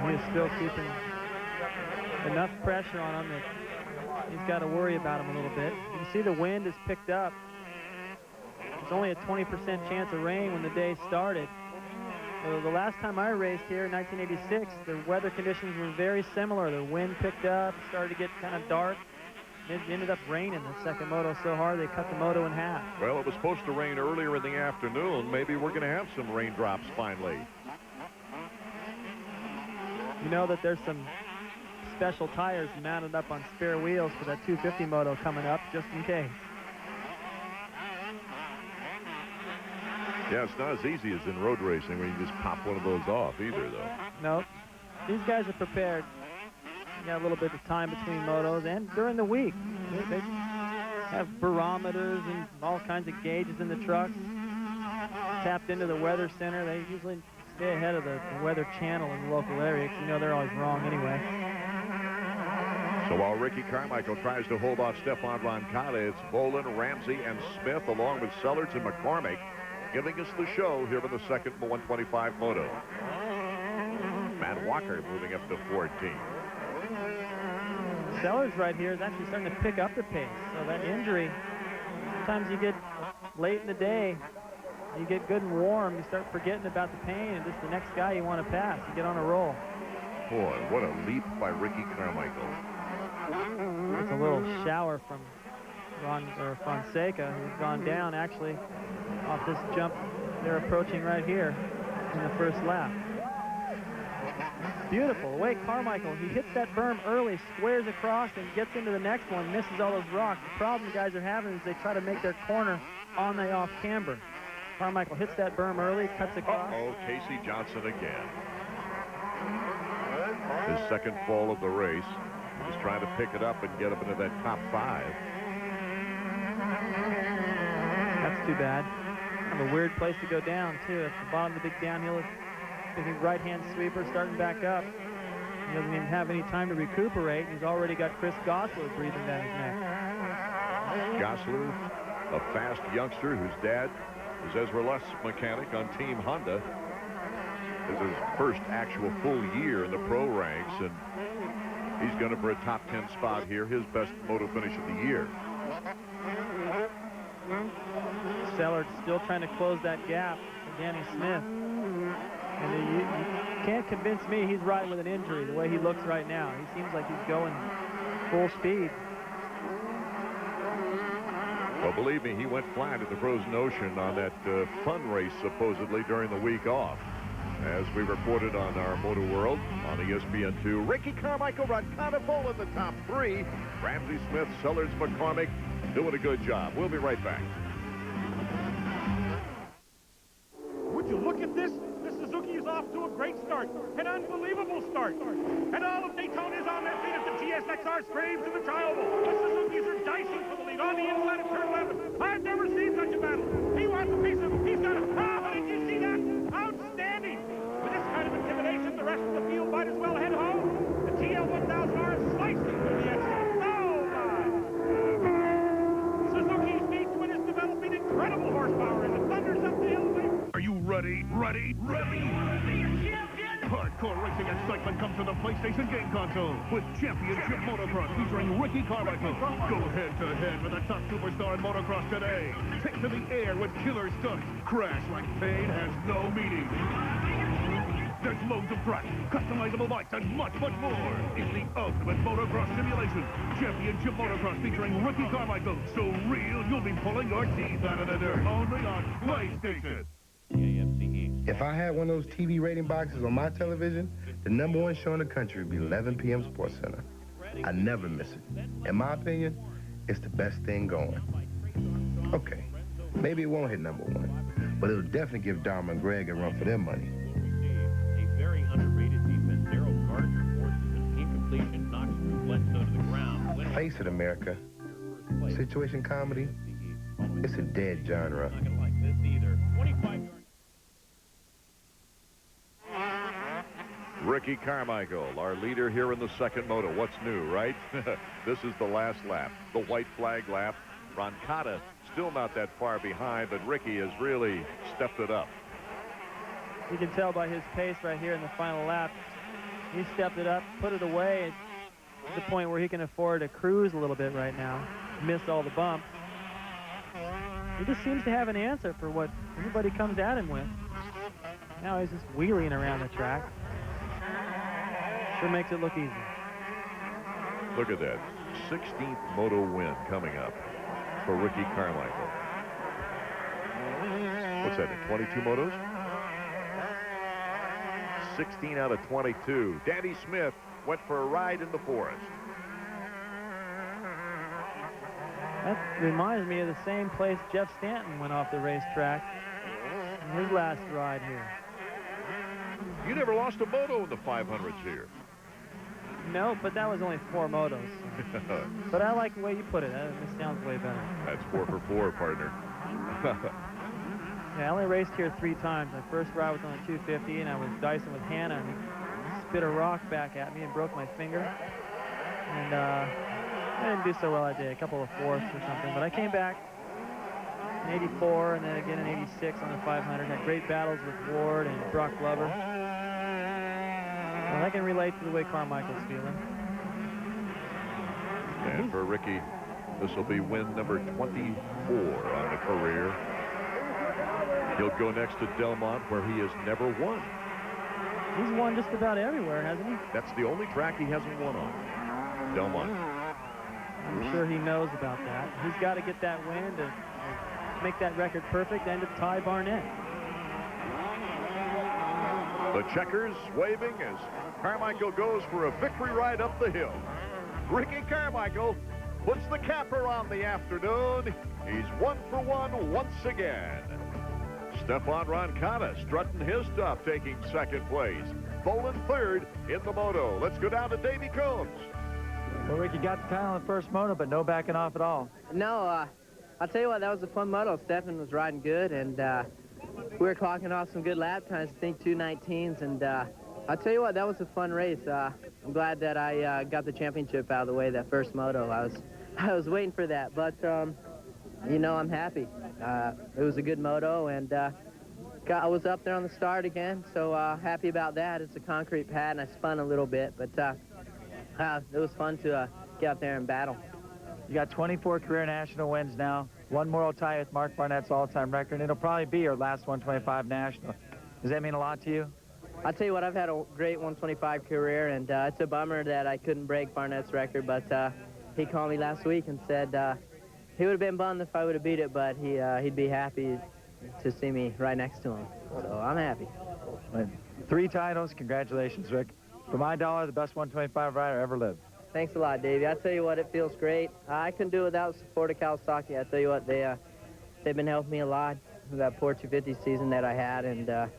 He is still keeping enough pressure on him that he's got to worry about him a little bit. You can see the wind has picked up. There's only a 20% chance of rain when the day started. The last time I raced here in 1986, the weather conditions were very similar. The wind picked up, started to get kind of dark. It ended up raining the second moto so hard they cut the moto in half. Well, it was supposed to rain earlier in the afternoon. Maybe we're going to have some raindrops finally. You know that there's some special tires mounted up on spare wheels for that 250 moto coming up, just in case. Yeah, it's not as easy as in road racing where you just pop one of those off either, though. No, these guys are prepared. You got a little bit of time between motos and during the week. They have barometers and all kinds of gauges in the trucks. Tapped into the weather center. They usually stay ahead of the weather channel in the local area because you know they're always wrong anyway. So while Ricky Carmichael tries to hold off Stefan Roncada, it's Bolin, Ramsey, and Smith along with Sellards and McCormick giving us the show here in the second 125 moto. Matt Walker moving up to 14. Sellards right here is actually starting to pick up the pace. So that injury, sometimes you get late in the day, you get good and warm, you start forgetting about the pain, and just the next guy you want to pass, you get on a roll. Boy, what a leap by Ricky Carmichael. It's a little shower from Fonseca, who's gone down actually off this jump they're approaching right here in the first lap. Beautiful. The way Carmichael, he hits that berm early, squares across, and gets into the next one, misses all those rocks. The problem the guys are having is they try to make their corner on the off camber. Carmichael hits that berm early, cuts across. Uh-oh, Casey Johnson again. His second fall of the race. He's trying to pick it up and get up into that top 5. That's too bad. Kind of a weird place to go down, too. At the bottom of the big downhill, big right-hand sweeper starting back up. He doesn't even have any time to recuperate. He's already got Chris Gosler breathing down his neck. Gosler, a fast youngster whose dad is Ezra Luss mechanic on Team Honda. This is his first actual full year in the pro ranks, and he's going for a top 10 spot here, his best moto finish of the year. Sellards still trying to close that gap for Danny Smith. And you can't convince me he's riding with an injury the way he looks right now. He seems like he's going full speed. Well, believe me, he went flat at the Frozen Ocean on that fun race supposedly during the week off. As we reported on our Moto World on ESPN2, Ricky Carmichael, Roncada Bolin the top 3. Ramsey, Smith, Sellards, McCormick doing a good job. We'll be right back. Would you look at this? This Suzuki is off to a great start, an unbelievable start. And all of Daytona is on their feet as the GSXR straves to the tri-oval. The Suzukis are dicing for the lead on the inside of turn 11. I've never seen such a battle. He wants a piece of it. He's got it. Oh, did you see that? Outstanding. With this kind of intimidation, the rest of the field might as well head home. The TL1000R is slicing through the exit. Oh, my. Suzuki's V-twin is developing incredible horsepower, and it thunders up the hill. Are you ready? Ready? Hardcore racing excitement comes to the PlayStation game console with Championship Motocross featuring Ricky Carmichael. Go head-to-head with the top superstar in motocross today. Take to the air with killer stunts. Crash like pain has no meaning. There's loads of track, customizable bikes, and much, much more. It's the ultimate motocross simulation. Championship Motocross featuring Ricky Carmichael. So real, you'll be pulling your teeth out of the dirt. Only on PlayStation. If I had one of those TV rating boxes on my television, the #1 show in the country would be 11 p.m. Sports Center. I never miss it. In my opinion, it's the best thing going. Okay, maybe it won't hit '1, but it'll definitely give Dharma and Greg a run for their money. A very underrated defense. Daryl Gardner forces an incompletion, knocks Bledsoe to the ground. Face it, America. Situation comedy, it's a dead genre. Not gonna like this either. 25 yards. Ricky Carmichael, our leader here in the second moto. What's new, right? This is the last lap, the white flag lap. Roncada still not that far behind, but Ricky has really stepped it up. You can tell by his pace right here in the final lap. He stepped it up, put it away to the point where he can afford to cruise a little bit right now. Miss all the bumps. He just seems to have an answer for what everybody comes at him with. Now he's just wheeling around the track. Sure makes it look easy. Look at that. 16th moto win coming up for Ricky Carmichael. What's that, in 22 motos? 16 out of 22. Danny Smith went for a ride in the forest. That reminds me of the same place Jeff Stanton went off the racetrack in his last ride here. You never lost a moto in the 500s here. No, but that was only 4 motos. But I like the way you put it. This sounds way better. That's 4 for 4, partner. Yeah, I only raced here 3 times. My first ride was on a 250, and I was dicing with Hannah, and he spit a rock back at me and broke my finger. And I didn't do so well that day, a couple of fourths or something. But I came back in '84 and then again in '86 on the 500. Had great battles with Ward and Brock Glover. Well, I can relate to the way Carmichael's feeling. And for Ricky, this will be win number 24 on the career. He'll go next to Delmont, where he has never won. He's won just about everywhere, hasn't he? That's the only track he hasn't won on. Delmont. I'm sure he knows about that. He's got to get that win to make that record perfect and to tie Barnett. The checkers waving as Carmichael goes for a victory ride up the hill. Ricky Carmichael puts the capper on the afternoon. He's 1 for 1 once again. Stefan Roncada strutting his stuff, taking second place. Bolin third in the moto. Let's go down to Davey Combs. Well, Ricky got the title in the first moto, but no backing off at all. No, I'll tell you what, that was a fun moto. Stefan was riding good, and we were clocking off some good lap times, I think 2:19s, and I'll tell you what, that was a fun race. I'm glad that I got the championship out of the way that first moto. I was waiting for that, but you know, I'm happy. It was a good moto, and I was up there on the start again, so happy about that. It's a concrete pad, and I spun a little bit, but it was fun to get out there and battle. You got 24 career national wins now. 1 more will tie with Mark Barnett's all-time record, and it'll probably be your last 125 national. Does that mean a lot to you? I'll tell you what, I've had a great 125 career, and it's a bummer that I couldn't break Barnett's record, but he called me last week and said he would have been bummed if I would have beat it, but he'd be happy to see me right next to him. So I'm happy. 3 titles. Congratulations, Rick. For my dollar, the best 125 rider ever lived. Thanks a lot, Davey. I tell you what, it feels great. I couldn't do it without the support of Kawasaki. I tell you what, they've been helping me a lot with that poor 250 season that I had, and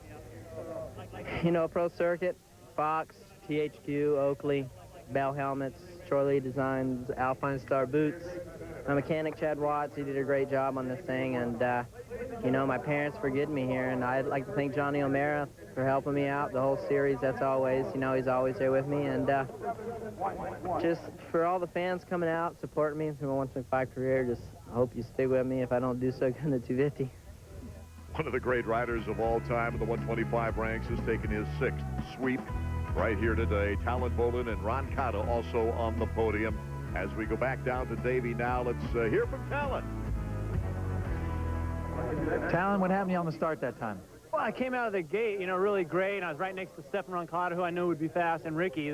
you know, Pro Circuit, Fox, THQ, Oakley, Bell Helmets, Troy Lee Designs, Alpine Star Boots. My mechanic, Chad Watts, he did a great job on this thing, and you know, my parents for getting me here, and I'd like to thank Johnny O'Mara for helping me out the whole series. That's always, you know, he's always there with me, and just for all the fans coming out, supporting me through my 125 career, just hope you stay with me if I don't do so good in the 250. One of the great riders of all time in the 125 ranks has taken his 6th sweep right here today. Talon Bolin and Roncada also on the podium. As we go back down to Davey now, let's hear from Talon. Talon, what happened to you on the start that time? Well, I came out of the gate, you know, really great, and I was right next to Stefan Roncada, who I knew would be fast, and Ricky.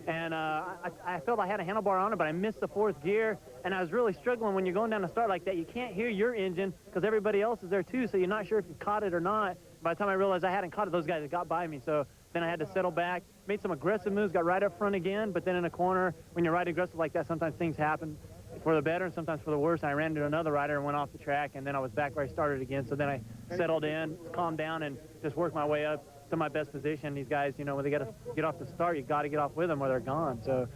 And I felt I had a handlebar on it, but I missed the 4th gear, and I was really struggling. When you're going down the start like that, you can't hear your engine because everybody else is there too, so you're not sure if you caught it or not. By the time I realized I hadn't caught it, those guys had got by me, so then I had to settle back, made some aggressive moves, got right up front again, but then in a corner, when you're right aggressive like that, sometimes things happen for the better and sometimes for the worse. And I ran into another rider and went off the track, and then I was back where I started again. So then I settled in, calmed down, and just worked my way up to my best position. These guys, you know, when they got to get off the start, you got to get off with them or they're gone. So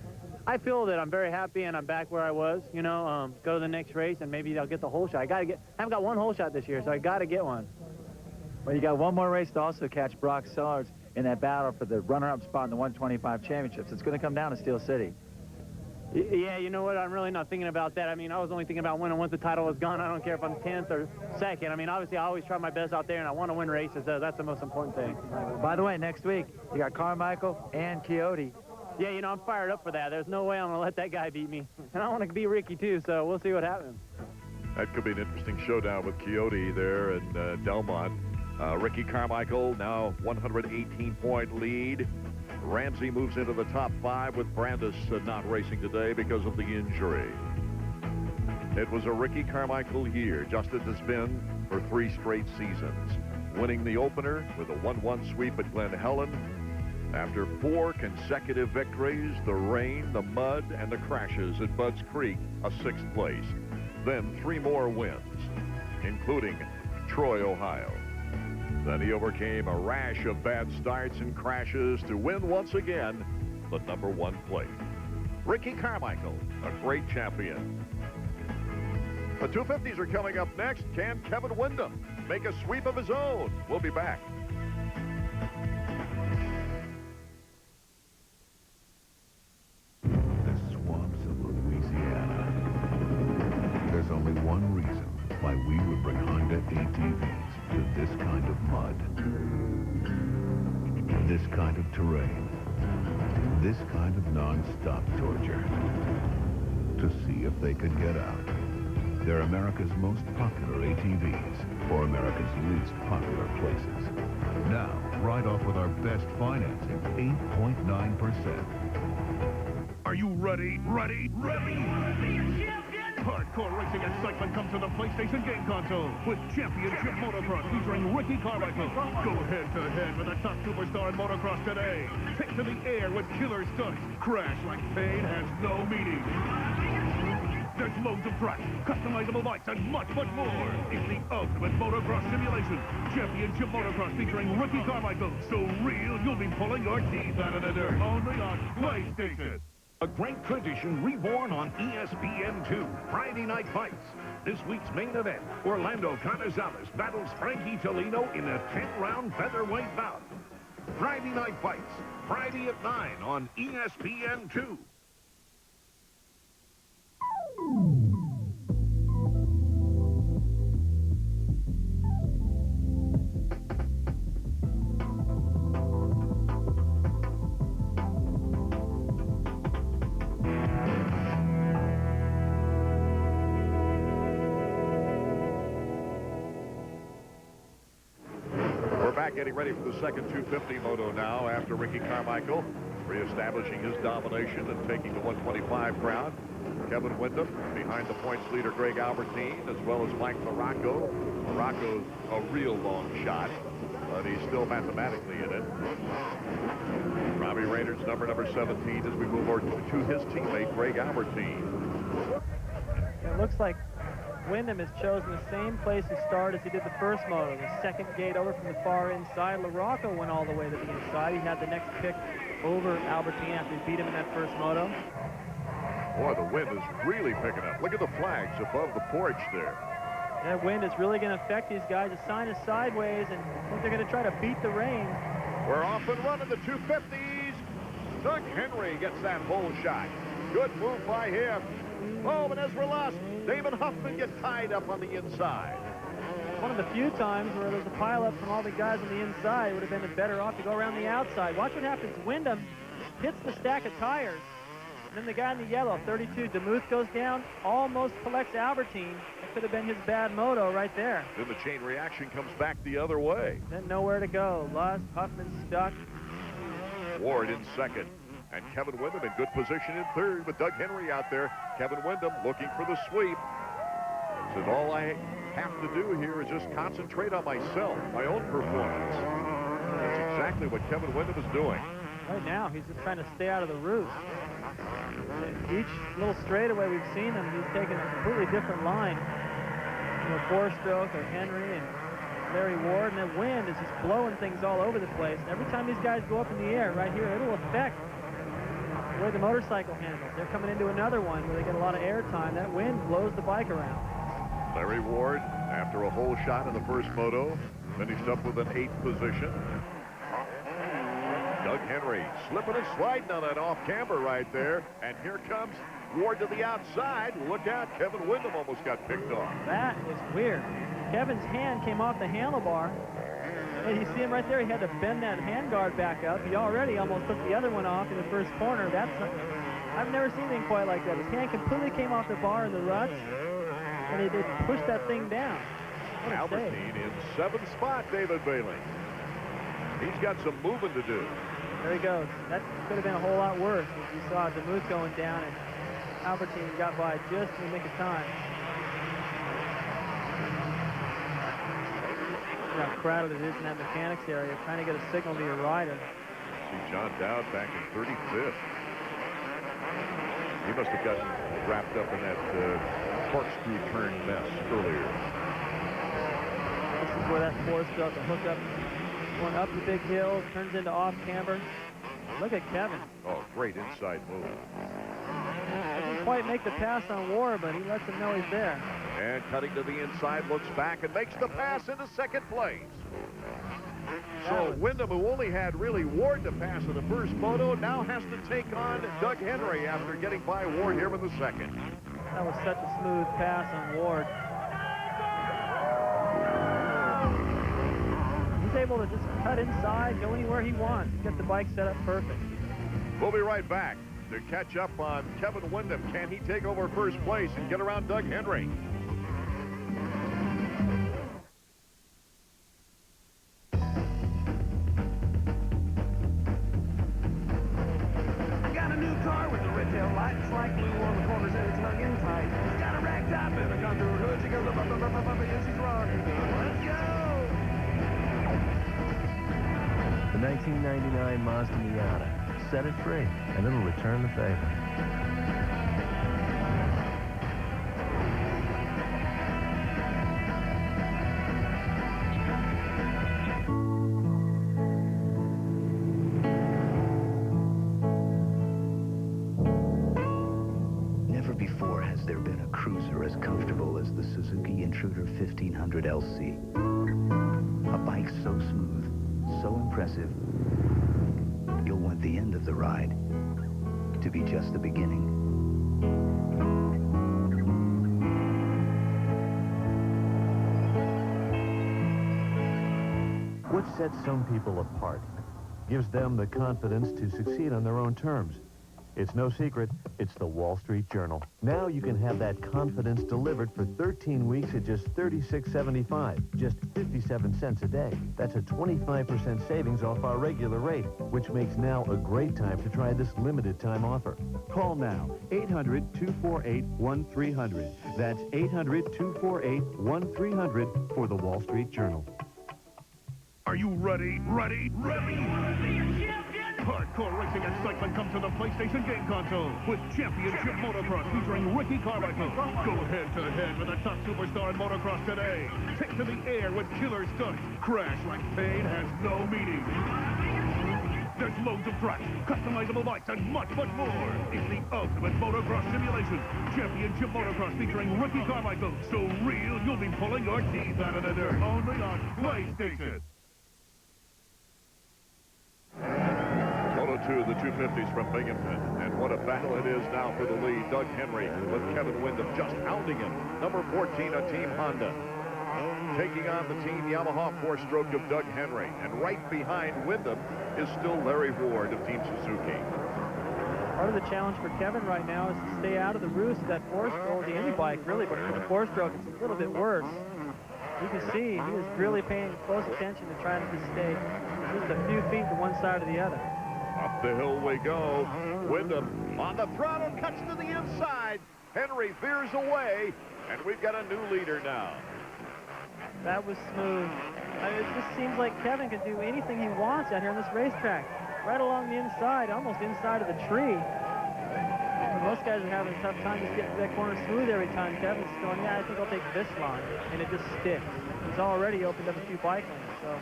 I feel that I'm very happy and I'm back where I was, you know, go to the next race and maybe I'll get the whole shot. I haven't got one whole shot this year, so I got to get one. Well, you got one more race to also catch Brock Sellers in that battle for the runner-up spot in the 125 championships. It's going to come down to Steel City. Yeah, you know what? I'm really not thinking about that. I mean, I was only thinking about winning once the title was gone. I don't care if I'm 10th or 2nd. I mean, obviously, I always try my best out there, and I want to win races. That's the most important thing. By the way, next week, you got Carmichael and Coyote. Yeah, you know, I'm fired up for that. There's no way I'm going to let that guy beat me. And I want to beat Ricky, too, so we'll see what happens. That could be an interesting showdown with Coyote there in Delmont. Ricky Carmichael, now 118-point lead. Ramsey moves into the top 5 with Brandis not racing today because of the injury. It was a Ricky Carmichael year, just as it's been for 3 straight seasons. Winning the opener with a 1-1 sweep at Glen Helen. After 4 consecutive victories, the rain, the mud, and the crashes at Budds Creek, a 6th place. Then 3 more wins, including Troy, Ohio. Then he overcame a rash of bad starts and crashes to win once again the #1 place. Ricky Carmichael, a great champion. The 250s are coming up next. Can Kevin Windham make a sweep of his own? We'll be back. The swamps of Louisiana. There's only one reason why we would bring Honda ATVs to this kind of mud, this kind of terrain, this kind of non-stop torture, to see if they could get out. They're America's most popular ATVs for America's least popular places. Now, ride off with our best financing, 8.9%. Are you ready? Ready? Hardcore racing excitement comes to the PlayStation game console with Championship Motocross featuring Ricky Carmichael. Go head-to-head with the top superstar in motocross today. Take to the air with killer stunts. Crash like pain has no meaning. There's loads of tracks, customizable bikes, and much more. It's the ultimate motocross simulation. Championship Motocross featuring Ricky Carmichael. So real, you'll be pulling your teeth out of the dirt. Only on PlayStation. A great tradition reborn on ESPN2, Friday Night Fights. This week's main event, Orlando Canizales battles Frankie Tolino in a 10-round featherweight bout. Friday Night Fights, Friday at 9 on ESPN2. Getting ready for the second 250 moto now after Ricky Carmichael reestablishing his domination and taking the 125 crown. Kevin Windham behind the points leader Greg Albertine, as well as Mike Morocco. Morocco's a real long shot, but he's still mathematically in it. Robbie Rayner's number 17 as we move over to his teammate Greg Albertine. It looks like Windham has chosen the same place to start as he did the first moto, the second gate over from the far inside. LaRocco went all the way to the inside. He had the next pick over Albertine after he beat him in that first moto. Boy, the wind is really picking up. Look at the flags above the porch there. That wind is really going to affect these guys. The sign is sideways, and I think they're going to try to beat the rain. We're off and running the 250s. Doug Henry gets that whole shot. Good move by him. Oh, but as we're lost, David Huffman gets tied up on the inside. One of the few times where there's a pileup from all the guys on the inside, it would have been better off to go around the outside. Watch what happens. Windham hits the stack of tires, And then the guy in the yellow, 32, Demuth, goes down, almost collects Albertine. It could have been his bad moto right there. Then the chain reaction comes back the other way. Then nowhere to go. Lust, Huffman stuck. Ward in second. And Kevin Windham in good position in third with Doug Henry out there. Kevin Windham looking for the sweep. Says all I have to do here is just concentrate on myself, my own performance. That's exactly what Kevin Windham is doing. Right now, he's just trying to stay out of the roost. Each little straightaway we've seen him, he's taken a completely different line. You know, four-stroke or Henry and Larry Ward, and the wind is just blowing things all over the place. Every time these guys go up in the air right here, it'll affect the way the motorcycle handles. They're coming into another one where they get a lot of air time. That wind blows the bike around. Larry Ward, after a hole shot in the first moto, finished up with an 8th position. Doug Henry slipping and sliding on that off-camber right there. And here comes Ward to the outside. Look out, Kevin Windham almost got picked off. That is weird. Kevin's hand came off the handlebar. And you see him right there. He had to bend that handguard back up. He already almost took the other one off in the first corner. I've never seen anything quite like that. His hand completely came off the bar in the ruts. And he did push that thing down. Albertine in 7th spot, David Bailey. He's got some moving to do. There he goes. That could have been a whole lot worse if you saw Demuth going down and Albertine got by just in the nick of time. See how crowded it is in that mechanics area, trying to get a signal to your rider. See John Dowd back in 35th. He must have gotten wrapped up in that corkscrew turn mess earlier. This is where that four-stroke will hook up, going up the big hill, turns into off-camber. Look at Kevin. Oh, great inside move. Doesn't quite make the pass on Ward, but he lets him know he's there. And cutting to the inside, looks back and makes the pass into second place. So Windham, who only had really Ward to pass in the first moto, now has to take on Doug Henry after getting by Ward here in the second. That was such a smooth pass on Ward. He's able to just cut inside, go anywhere he wants, get the bike set up perfect. We'll be right back to catch up on Kevin Windham. Can he take over first place and get around Doug Henry? Got a new car with the red tail lights like blue on the corners and it's hung in tight. It's got a rag top and a contour hood. She goes up, up, up, up, up, up, and she's rocking. Let's go! The 1999 Mazda Miata. Set it free, and it'll return the favor. Never before has there been a cruiser as comfortable as the Suzuki Intruder 1500 LC. A bike so smooth, so impressive, you'll want the end of the ride to be just the beginning. What sets some people apart, gives them the confidence to succeed on their own terms. It's no secret, it's the Wall Street Journal. Now you can have that confidence delivered for 13 weeks at just $36.75, just 57 cents a day. That's a 25% savings off our regular rate, which makes now a great time to try this limited time offer. Call now, 800-248-1300. That's 800-248-1300 for the Wall Street Journal. Are you ready? Ready? Hardcore racing excitement comes to the PlayStation game console with Championship Motocross featuring Ricky Carmichael. Go head-to-head with the top superstar in motocross today. Take to the air with killer stunts. Crash like pain has no meaning. There's loads of tracks, customizable bikes, and much, much more. It's the ultimate motocross simulation. Championship Motocross featuring Ricky Carmichael. So real, you'll be pulling your teeth out of the dirt. Only on PlayStation. Moto 2 of the 250s from Binghamton. And what a battle it is now for the lead. Doug Henry with Kevin Windham just hounding him. Number 14 on Team Honda. Taking on the Team Yamaha four-stroke of Doug Henry. And right behind Windham is still Larry Ward of Team Suzuki. Part of the challenge for Kevin right now is to stay out of the roost of that four-stroke, the Indy bike, really, but for the four-stroke, it's a little bit worse. You can see he is really paying close attention to trying to stay just a few feet to one side or the other. Up the hill we go. Wyndham on the throttle, cuts to the inside. Henry veers away, and we've got a new leader now. That was smooth. It just seems like Kevin can do anything he wants out here on this racetrack. Right along the inside, almost inside of the tree. And most guys are having a tough time just getting that corner smooth every time. Kevin's going, yeah, I think I'll take this line. And it just sticks. He's already opened up a few bike lanes. So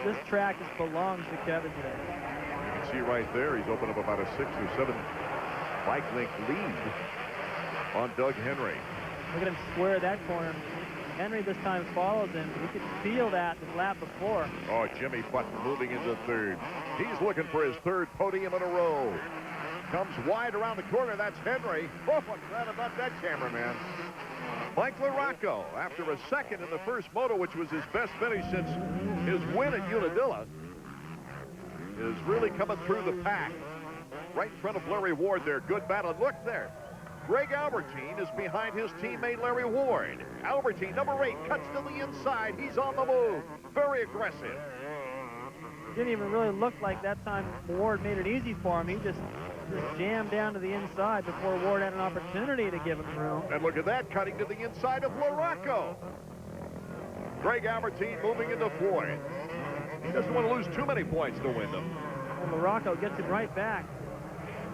this track just belongs to Kevin today. You can see right there, he's opened up about a 6 or 7 bike length lead on Doug Henry. Look at him square that corner. Henry this time follows him. You could feel that this lap before. Oh, Jimmy Button moving into third. He's looking for his third podium in a row. Comes wide around the corner. That's Henry. Oh, what's that about that cameraman? Mike LaRocco, after a second in the first moto, which was his best finish since his win at Unadilla, is really coming through the pack. Right in front of Larry Ward there. Good battle. Look there. Greg Albertine is behind his teammate Larry Ward. Albertine, number 8, cuts to the inside. He's on the move. Very aggressive. Didn't even really look like that time Ward made it easy for him. He just jammed down to the inside before Ward had an opportunity to give him room. And look at that, cutting to the inside of LaRocco. Greg Albertine moving into 4th. He doesn't want to lose too many points to Wyndham. And LaRocco gets him right back.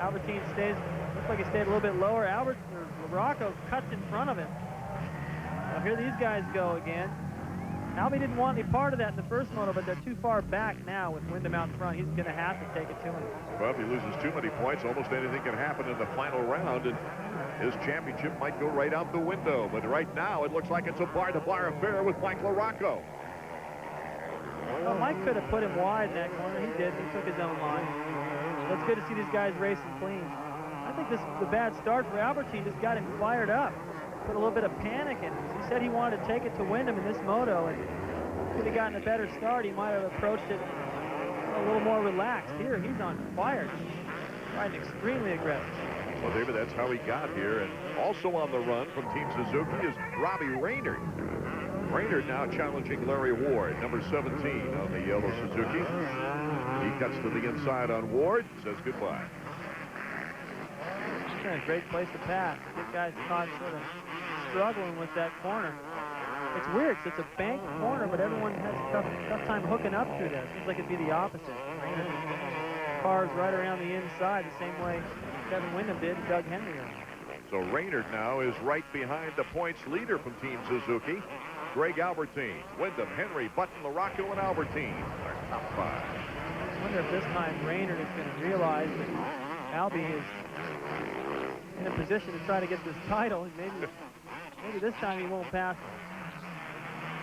Albertine stays, looks like he stayed a little bit lower. LaRocco cuts in front of him. Now here these guys go again. Albie didn't want any part of that in the first moto, but they're too far back now with Wyndham out in front. He's going to have to take it to him. Well, if he loses too many points, almost anything can happen in the final round, and his championship might go right out the window. But right now, it looks like it's a bar-to-bar affair with Mike LaRocco. Well, Mike could have put him wide in that corner. He did. He took his own line. But it's good to see these guys racing clean. I think the bad start for Albertine just got him fired up. Put a little bit of panic in him. He said he wanted to take it to Wyndham in this moto, and could have gotten a better start. He might have approached it a little more relaxed. Here, he's on fire. Riding extremely aggressive. Well, David, that's how he got here. And also on the run from Team Suzuki is Robbie Raynard. Raynard now challenging Larry Ward, number 17 on the yellow Suzuki. He cuts to the inside on Ward, says goodbye. A great place to pass. Get guys caught sort of struggling with that corner. It's weird. It's a banked corner, but everyone has a tough time hooking up through there. Seems like it'd be the opposite. Cars right around the inside, the same way Kevin Wyndham did and Doug Henry. So Raynard now is right behind the points leader from Team Suzuki. Greg Albertine, Wyndham, Henry, Button, LaRocco, and Albertine are top 5. I wonder if this time Raynard is going to realize that Albie is in a position to try to get this title. Maybe this time he won't pass.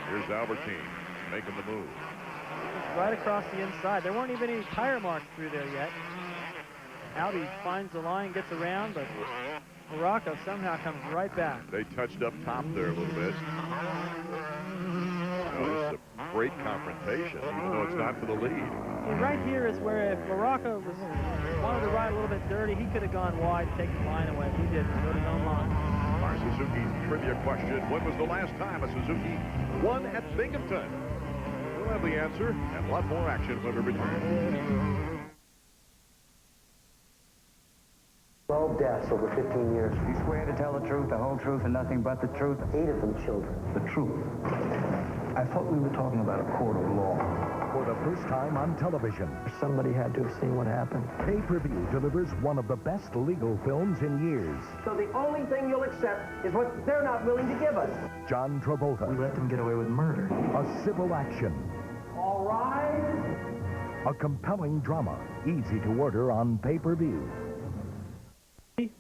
Here's Albertine making the move. Just right across the inside. There weren't even any tire marks through there yet. Albie finds the line, gets around, but LaRocco somehow comes right back. They touched up top there a little bit. Oh, this is a great confrontation, even though it's not for the lead. And right here is where if LaRocco wanted to ride a little bit dirty, he could have gone wide and taken the line away. He didn't. He rode his own line. Our Suzuki trivia question: when was the last time a Suzuki won at Binghamton? We'll have the answer and a lot more action when we return. 12 deaths over 15 years. You swear to tell the truth, the whole truth, and nothing but the truth? 8 of them children. The truth. I thought we were talking about a court of law. For the first time on television, somebody had to have seen what happened. Pay-per-view delivers one of the best legal films in years. So the only thing you'll accept is what they're not willing to give us. John Travolta. We let them get away with murder. A civil action. All right. A compelling drama, easy to order on pay-per-view.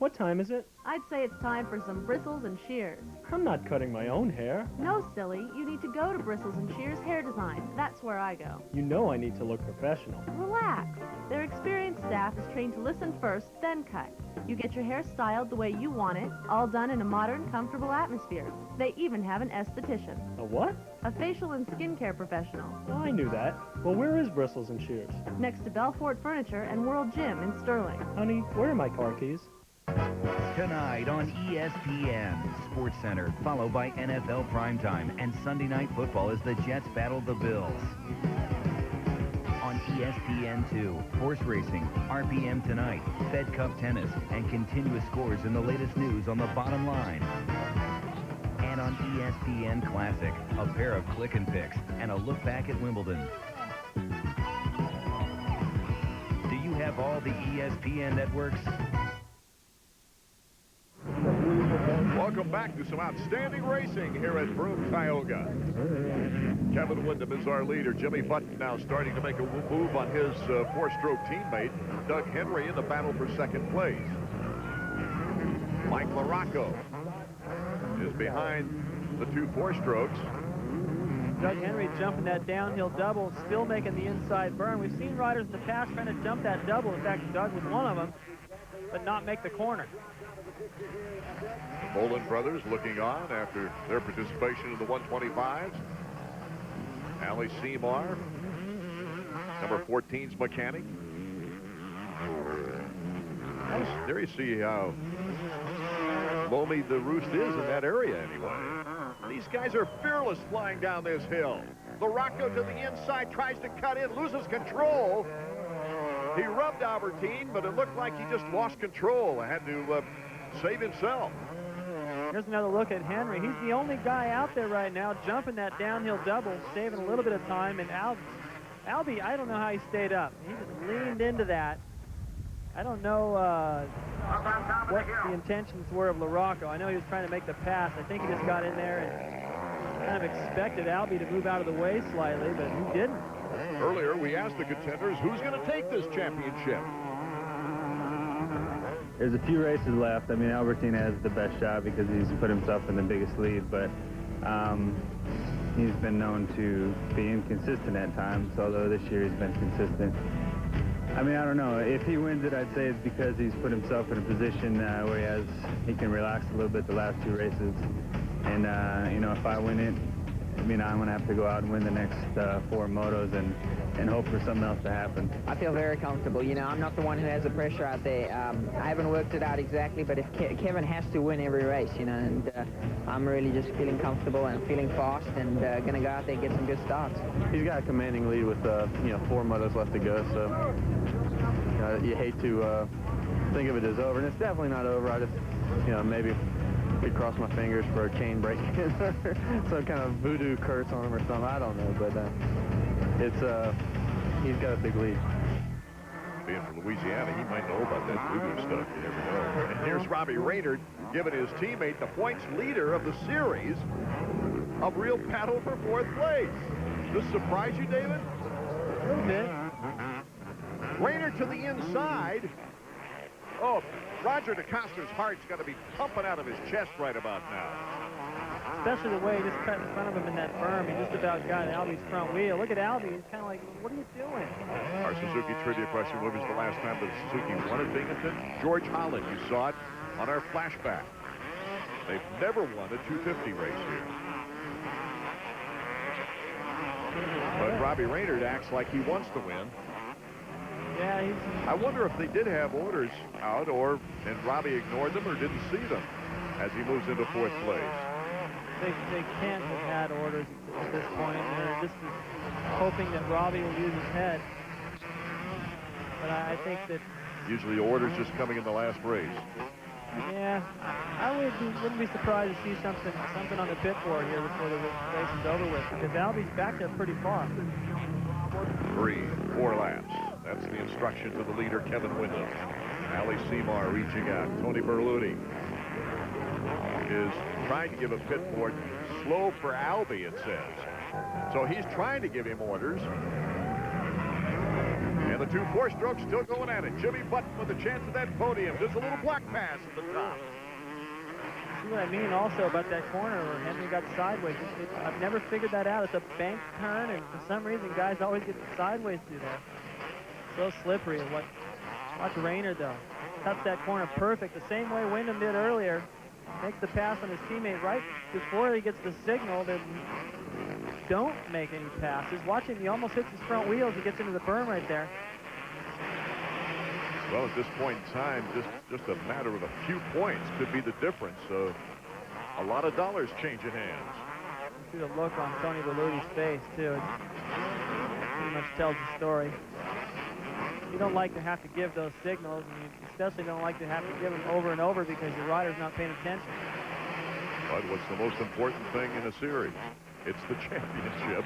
What time is it? I'd say it's time for some bristles and shears. I'm not cutting my own hair. No, silly. You need to go to Bristles and Shears Hair Design. That's where I go. You know I need to look professional. Relax. Their experienced staff is trained to listen first, then cut. You get your hair styled the way you want it, all done in a modern, comfortable atmosphere. They even have an esthetician. A what? A facial and skincare professional. Oh, I knew that. Well, where is Bristles and Shears? Next to Belfort Furniture and World Gym in Sterling. Honey, where are my car keys? Tonight on ESPN, Sports Center, followed by NFL Primetime, and Sunday Night Football as the Jets battle the Bills. On ESPN2, horse racing, RPM Tonight, Fed Cup tennis, and continuous scores in the latest news on the bottom line. And on ESPN Classic, a pair of click and picks and a look back at Wimbledon. Do you have all the ESPN networks? Welcome back to some outstanding racing here at Broome-Tioga. Kevin Windham is our leader. Jimmy Button now starting to make a move on his four-stroke teammate, Doug Henry, in the battle for second place. Mike LaRocco is behind the two four-strokes. Doug Henry jumping that downhill double, still making the inside burn. We've seen riders in the past trying to jump that double. In fact, Doug was one of them, but not make the corner. Bolin brothers looking on after their participation in the 125s. Ali Seymour, number 14's mechanic. There you see how loamy the roost is in that area anyway. These guys are fearless flying down this hill. LaRocco to the inside, tries to cut in, loses control. He rubbed Albertine, but it looked like he just lost control. Had to save himself. Here's another look at Henry. He's the only guy out there right now jumping that downhill double, saving a little bit of time. And Albie, I don't know how he stayed up. He just leaned into that. I don't know what the intentions were of LaRocco. I know he was trying to make the pass. I think he just got in there and kind of expected Albie to move out of the way slightly, but he didn't. Earlier, we asked the contenders who's going to take this championship. There's a few races left. I mean, Albertine has the best shot because he's put himself in the biggest lead, but he's been known to be inconsistent at times, although this year he's been consistent. I mean, I don't know. If he wins it, I'd say it's because he's put himself in a position where he can relax a little bit the last two races. And, you know, if I win it, I mean, I'm going to have to go out and win the next 4 motos and hope for something else to happen. I feel very comfortable. You know, I'm not the one who has the pressure out there. I haven't worked it out exactly, but if Kevin has to win every race, you know, and I'm really just feeling comfortable and feeling fast and going to go out there and get some good starts. He's got a commanding lead with, you know, 4 motos left to go, so you hate to think of it as over, and it's definitely not over. I just, you know, maybe could cross my fingers for a chain break or some kind of voodoo curse on him or something. I don't know, but he's got a big lead. Being from Louisiana, he might know about that voodoo stuff. You never know. And here's Robbie Raynard giving his teammate the points leader of the series a real battle for 4th place. Does this surprise you, David? A little bit. Raynard to the inside. Oh, Roger DeCoster's heart's got to be pumping out of his chest right about now. Especially the way he just cut in front of him in that berm. He just about got Albie's front wheel. Look at Albie. He's kind of like, what are you doing? Our Suzuki trivia question, when was the last time that Suzuki won at Binghamton? George Holland, you saw it on our flashback. They've never won a 250 race here. But Robbie Raynard acts like he wants to win. Yeah, I wonder if they did have orders out, and Robbie ignored them or didn't see them as he moves into 4th place. They can't have had orders at this point. They're just hoping that Robbie will use his head. But I think that usually orders just coming in the last race. Yeah, I wouldn't be surprised to see something on the pit board here before the race is over with, because Albie's backed up pretty far. 4 laps. That's the instruction to the leader, Kevin Windham. Ali Seymour reaching out. Tony Berluti is trying to give a pit board. Slow for Albie, it says. So he's trying to give him orders. And the 2 4-strokes still going at it. Jimmy Button with a chance at that podium. Just a little black pass at the top. see what I mean also about that corner where Henry got sideways. I've never figured that out. It's a bank turn, and for some reason, guys always get sideways through there. So slippery. Watch Rayner, though. Cuts that corner perfect, the same way Wyndham did earlier. Makes the pass on his teammate right before he gets the signal that don't make any passes. Watch him. He almost hits his front wheels. He gets into the berm right there. Well, at this point in time, just a matter of a few points could be the difference. So a lot of dollars changing hands. You see the look on Tony Belluti's face, too. It pretty much tells the story. You don't like to have to give those signals, and you especially don't like to have to give them over and over because your rider's not paying attention. But what's the most important thing in a series? It's the championship,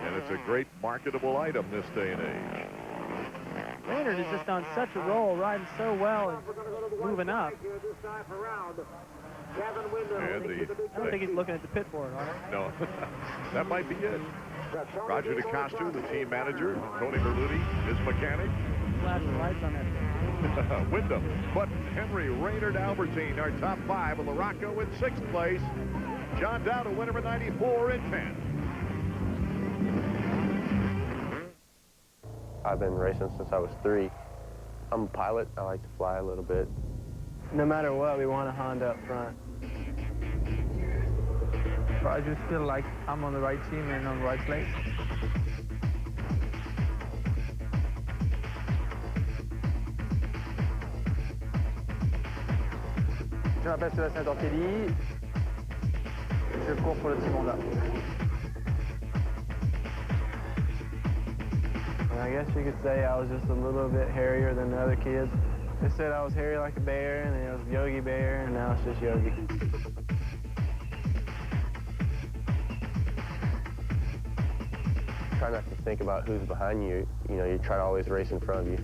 and it's a great marketable item this day and age. Leonard is just on such a roll, riding so well and moving up. And I don't think he's looking at the pit board, right? No, that might be it. Roger DeCosta, the team manager, Tony Berluti, his mechanic. Flashing lights on that thing. Wyndham, Button, Henry, Raynard, Albertine, our top five. LaRocco in 6th place. John Dowd, a winner in 94 in 10th. I've been racing since I was 3. I'm a pilot. I like to fly a little bit. No matter what, we want a Honda up front. I just feel like I'm on the right team and on the right place. Je m'appelle Sébastien Tortelli. Je cours pour le team Honda. I guess you could say I was just a little bit hairier than the other kids. They said I was hairy like a bear, and then it was Yogi Bear, and now it's just Yogi. Try not to think about who's behind you. You know, you try to always race in front of you.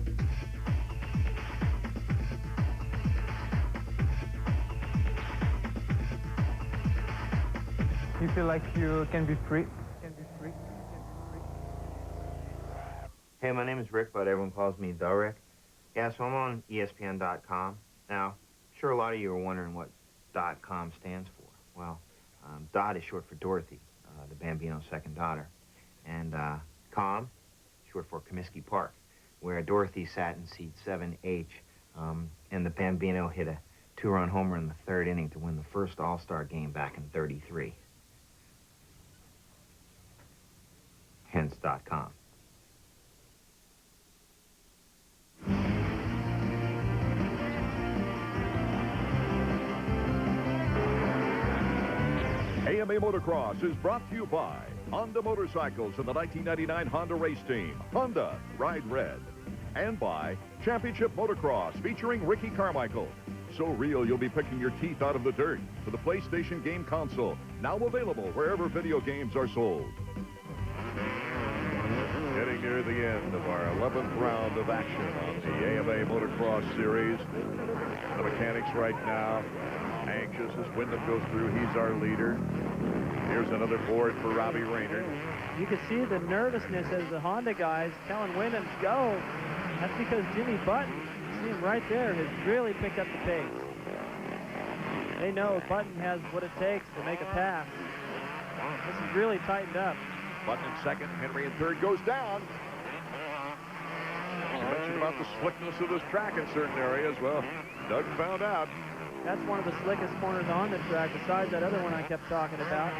You feel like you can be free? Hey, my name is Rick, but everyone calls me The Rick. Yeah, so I'm on ESPN.com. Now, sure a lot of you are wondering what .com stands for. Well, Dot is short for Dorothy, the Bambino's second daughter. And Com, short for Comiskey Park, where Dorothy sat in seat 7H, and the Bambino hit a 2-run homer in the 3rd inning to win the first All-Star game back in '33. Hence .com. AMA Motocross is brought to you by Honda Motorcycles and the 1999 Honda race team. Honda, ride red. And by Championship Motocross featuring Ricky Carmichael. So real you'll be picking your teeth out of the dirt for the PlayStation game console. Now available wherever video games are sold. Getting near the end of our 11th round of action on the AMA Motocross Series. The mechanics right now anxious as Wyndham goes through. He's our leader. Here's another board for Robbie Rayner. You can see the nervousness as the Honda guys telling Wyndham, go. That's because Jimmy Button, you see him right there, has really picked up the pace. They know Button has what it takes to make a pass. This is really tightened up. Button in 2nd, Henry in 3rd, goes down. You mentioned about the slickness of this track in certain areas. Well, Doug found out. That's one of the slickest corners on the track, besides that other one I kept talking about.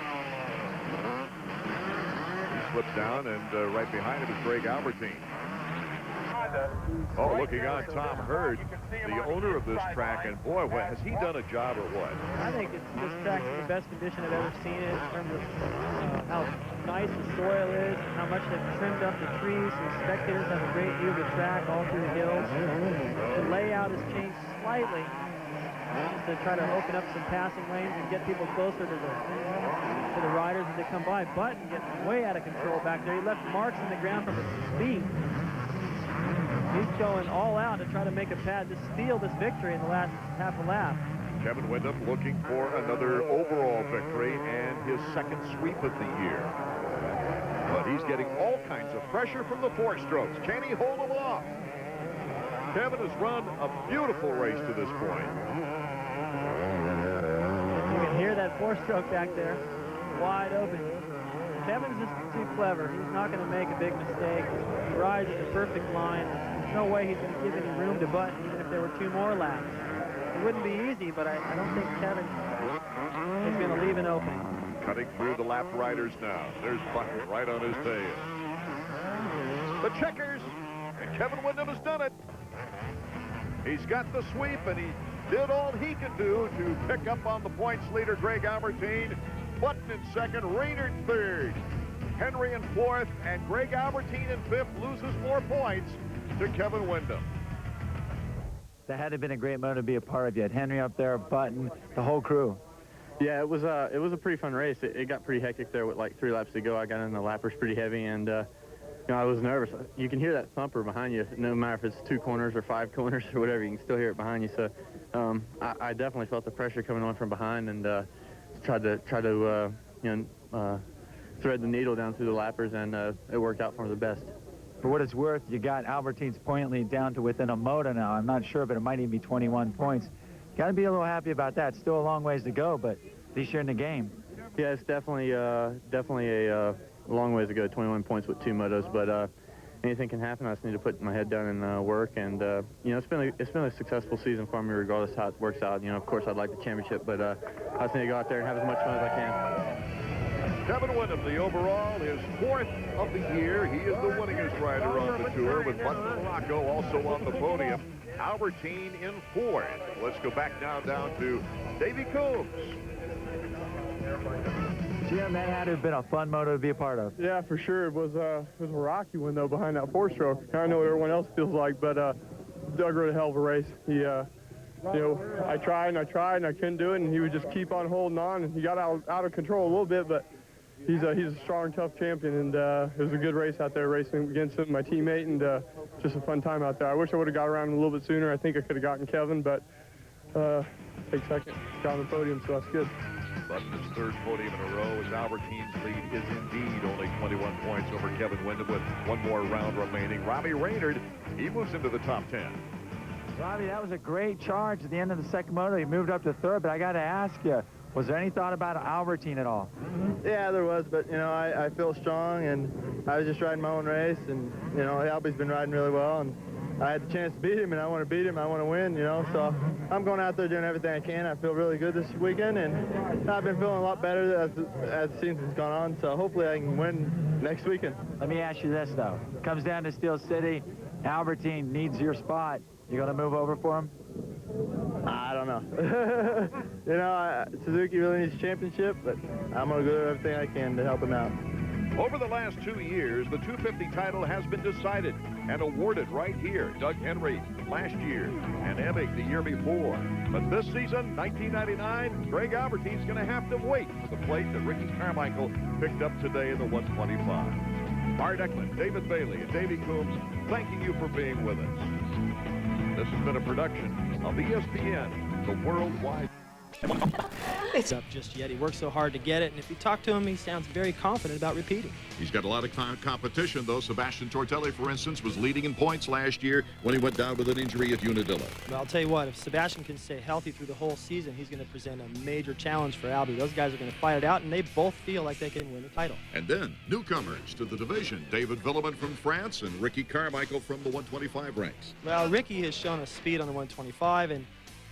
He slipped down, and right behind him is Greg Albertine. Oh, looking on Tom Hurd, the owner of this track, and boy, has he done a job or what? I think this track's in the best condition I've ever seen it in terms of how nice the soil is, and how much they've trimmed up the trees, so spectators have a great view of the track all through the hills. The layout has changed slightly, just to try to open up some passing lanes and get people closer to the riders as they come by. Button getting way out of control back there. He left marks in the ground from his speed. He's going all out to try to make a pad to steal this victory in the last half a lap. Kevin Wyndham looking for another overall victory and his 2nd sweep of the year. But he's getting all kinds of pressure from the 4-strokes. Can he hold them off? Kevin has run a beautiful race to this point. hear that four-stroke back there, wide open. Kevin's just too clever. He's not going to make a big mistake. He rides at the perfect line. There's no way he's going to give any room to Button, even if there were 2 more laps. It wouldn't be easy, but I don't think Kevin is going to leave an opening. Cutting through the lap riders now. There's Button right on his tail. The checkers, and Kevin Windham has done it. He's got the sweep, and he did all he could do to pick up on the points leader, Greg Albertine. Button in second, Raynard third, Henry in fourth, and Greg Albertine in fifth loses more points to Kevin Windham. That had to have been a great moto to be a part of. You had Henry up there, Button, the whole crew. Yeah, it was a pretty fun race. It got pretty hectic there with like 3 laps to go. I got in the lappers pretty heavy, and you know, I was nervous. You can hear that thumper behind you, no matter if it's 2 corners or 5 corners or whatever. You can still hear it behind you. So I definitely felt the pressure coming on from behind, and tried to thread the needle down through the lappers, and it worked out for the best. For what it's worth, you got Albertine's point lead down to within a moto now. I'm not sure, but it might even be 21 points. Got to be a little happy about that. Still a long ways to go, but at least you're in the game. Yeah, it's definitely a long ways to go. 21 points with 2 motos, but anything can happen. I just need to put my head down and work. And you know, it's been a successful season for me, regardless how it works out. You know, of course, I'd like the championship, but I just need to go out there and have as much fun as I can. Kevin Windham, the overall, his 4th of the year. He is the winningest rider on the tour, with Button Morocco also on the podium. Albertine in 4th. Let's go back now down to Davey Coombs. Jim, that had to have been a fun moto to be a part of. Yeah, for sure. It was a rocky one, though, behind that 4-stroke. I know what everyone else feels like, but Doug rode a hell of a race. He, you know, I tried and I couldn't do it, and he would just keep on holding on, and he got out of control a little bit, but he's a strong, tough champion, and it was a good race out there racing against him, my teammate, and just a fun time out there. I wish I would have got around him a little bit sooner. I think I could have gotten Kevin, but take second, got on the podium, so that's good. Button's 3rd podium in a row, as Albertine's lead is indeed only 21 points over Kevin Windham with 1 more round remaining. Robbie Raynard, he moves into the top 10. Robbie, that was a great charge at the end of the second moto. He moved up to 3rd, but I got to ask you, was there any thought about Albertine at all? Yeah, there was, but, you know, I feel strong, and I was just riding my own race, and, you know, Albie's been riding really well, and I had the chance to beat him, and I want to beat him. I want to win, you know, so I'm going out there doing everything I can. I feel really good this weekend, and I've been feeling a lot better as the season's gone on, so hopefully I can win next weekend. Let me ask you this, though. Comes down to Steel City. Albertine needs your spot. You going to move over for him? I don't know. You know, Suzuki really needs a championship, but I'm going to do everything I can to help him out. Over the last 2 years, the 250 title has been decided and awarded right here. Doug Henry last year and Emig the year before. But this season, 1999, Greg Albertine's going to have to wait for the plate that Ricky Carmichael picked up today in the 125. Art Eckman, David Bailey, and Davey Coombs, thanking you for being with us. This has been a production of ESPN, the worldwide. It's up just yet. He worked so hard to get it, and if you talk to him, he sounds very confident about repeating. He's got a lot of competition, though. Sebastian Tortelli, for instance, was leading in points last year when he went down with an injury at Unadilla. Well, I'll tell you what, if Sebastian can stay healthy through the whole season, he's going to present a major challenge for Albie. Those guys are going to fight it out, and they both feel like they can win the title. And then, newcomers to the division, David Villemin from France and Ricky Carmichael from the 125 ranks. Well, Ricky has shown us speed on the 125, and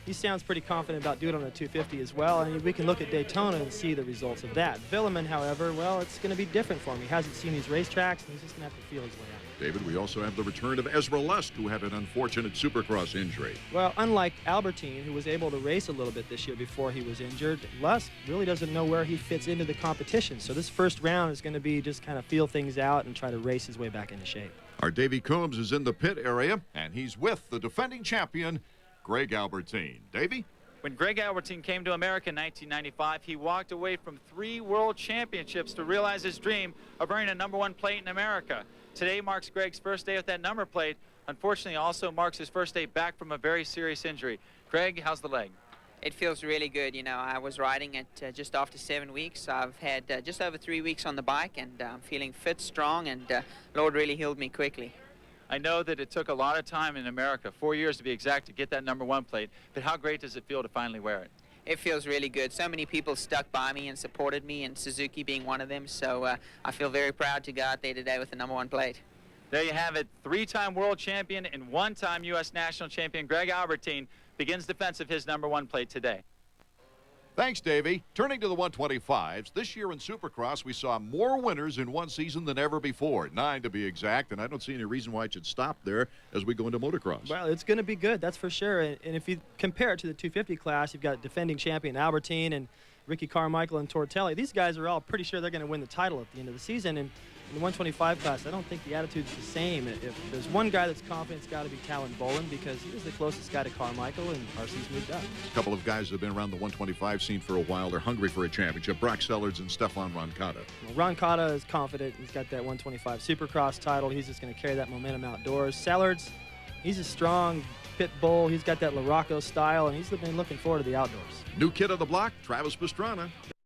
he sounds pretty confident about doing it on the 250 as well, and we can look at Daytona and see the results of that. Villemin, however, well, it's going to be different for him. He hasn't seen these racetracks, and he's just going to have to feel his way out. David, we also have the return of Ezra Lust, who had an unfortunate Supercross injury. Well, unlike Albertine, who was able to race a little bit this year before he was injured, Lust really doesn't know where he fits into the competition. So this first round is going to be just kind of feel things out and try to race his way back into shape. Our Davey Coombs is in the pit area, and he's with the defending champion, Greg Albertine. Davey? When Greg Albertine came to America in 1995, he walked away from 3 world championships to realize his dream of earning a #1 plate in America. Today marks Greg's first day with that number plate. Unfortunately, also marks his first day back from a very serious injury. Greg, how's the leg? It feels really good. You know, I was riding it just after 7 weeks. I've had just over 3 weeks on the bike, and I'm feeling fit, strong, and Lord really healed me quickly. I know that it took a lot of time in America, 4 years to be exact, to get that #1 plate, but how great does it feel to finally wear it? it feels really good. So many people stuck by me and supported me, and Suzuki being one of them. So I feel very proud to go out there today with the #1 plate. There you have it. 3-time world champion and 1-time U.S. national champion Greg Albertine begins defense of his #1 plate today. Thanks, Davey. Turning to the 125s, this year in Supercross, we saw more winners in one season than ever before, 9 to be exact, and I don't see any reason why it should stop there as we go into motocross. Well, it's going to be good, that's for sure. And if you compare it to the 250 class, you've got defending champion Albertine and Ricky Carmichael and Tortelli. These guys are all pretty sure they're going to win the title at the end of the season. And in the 125 class, I don't think the attitude's the same. If there's one guy that's confident, it's got to be Talon Bolin, because he was the closest guy to Carmichael, and RC's moved up. A couple of guys that have been around the 125 scene for a while. They're hungry for a championship. Brock Sellards and Stefan Roncada. Well, Roncada is confident. He's got that 125 Supercross title. He's just going to carry that momentum outdoors. Sellards, he's a strong pit bull. He's got that LaRocco style, and he's been looking forward to the outdoors. New kid on the block, Travis Pastrana.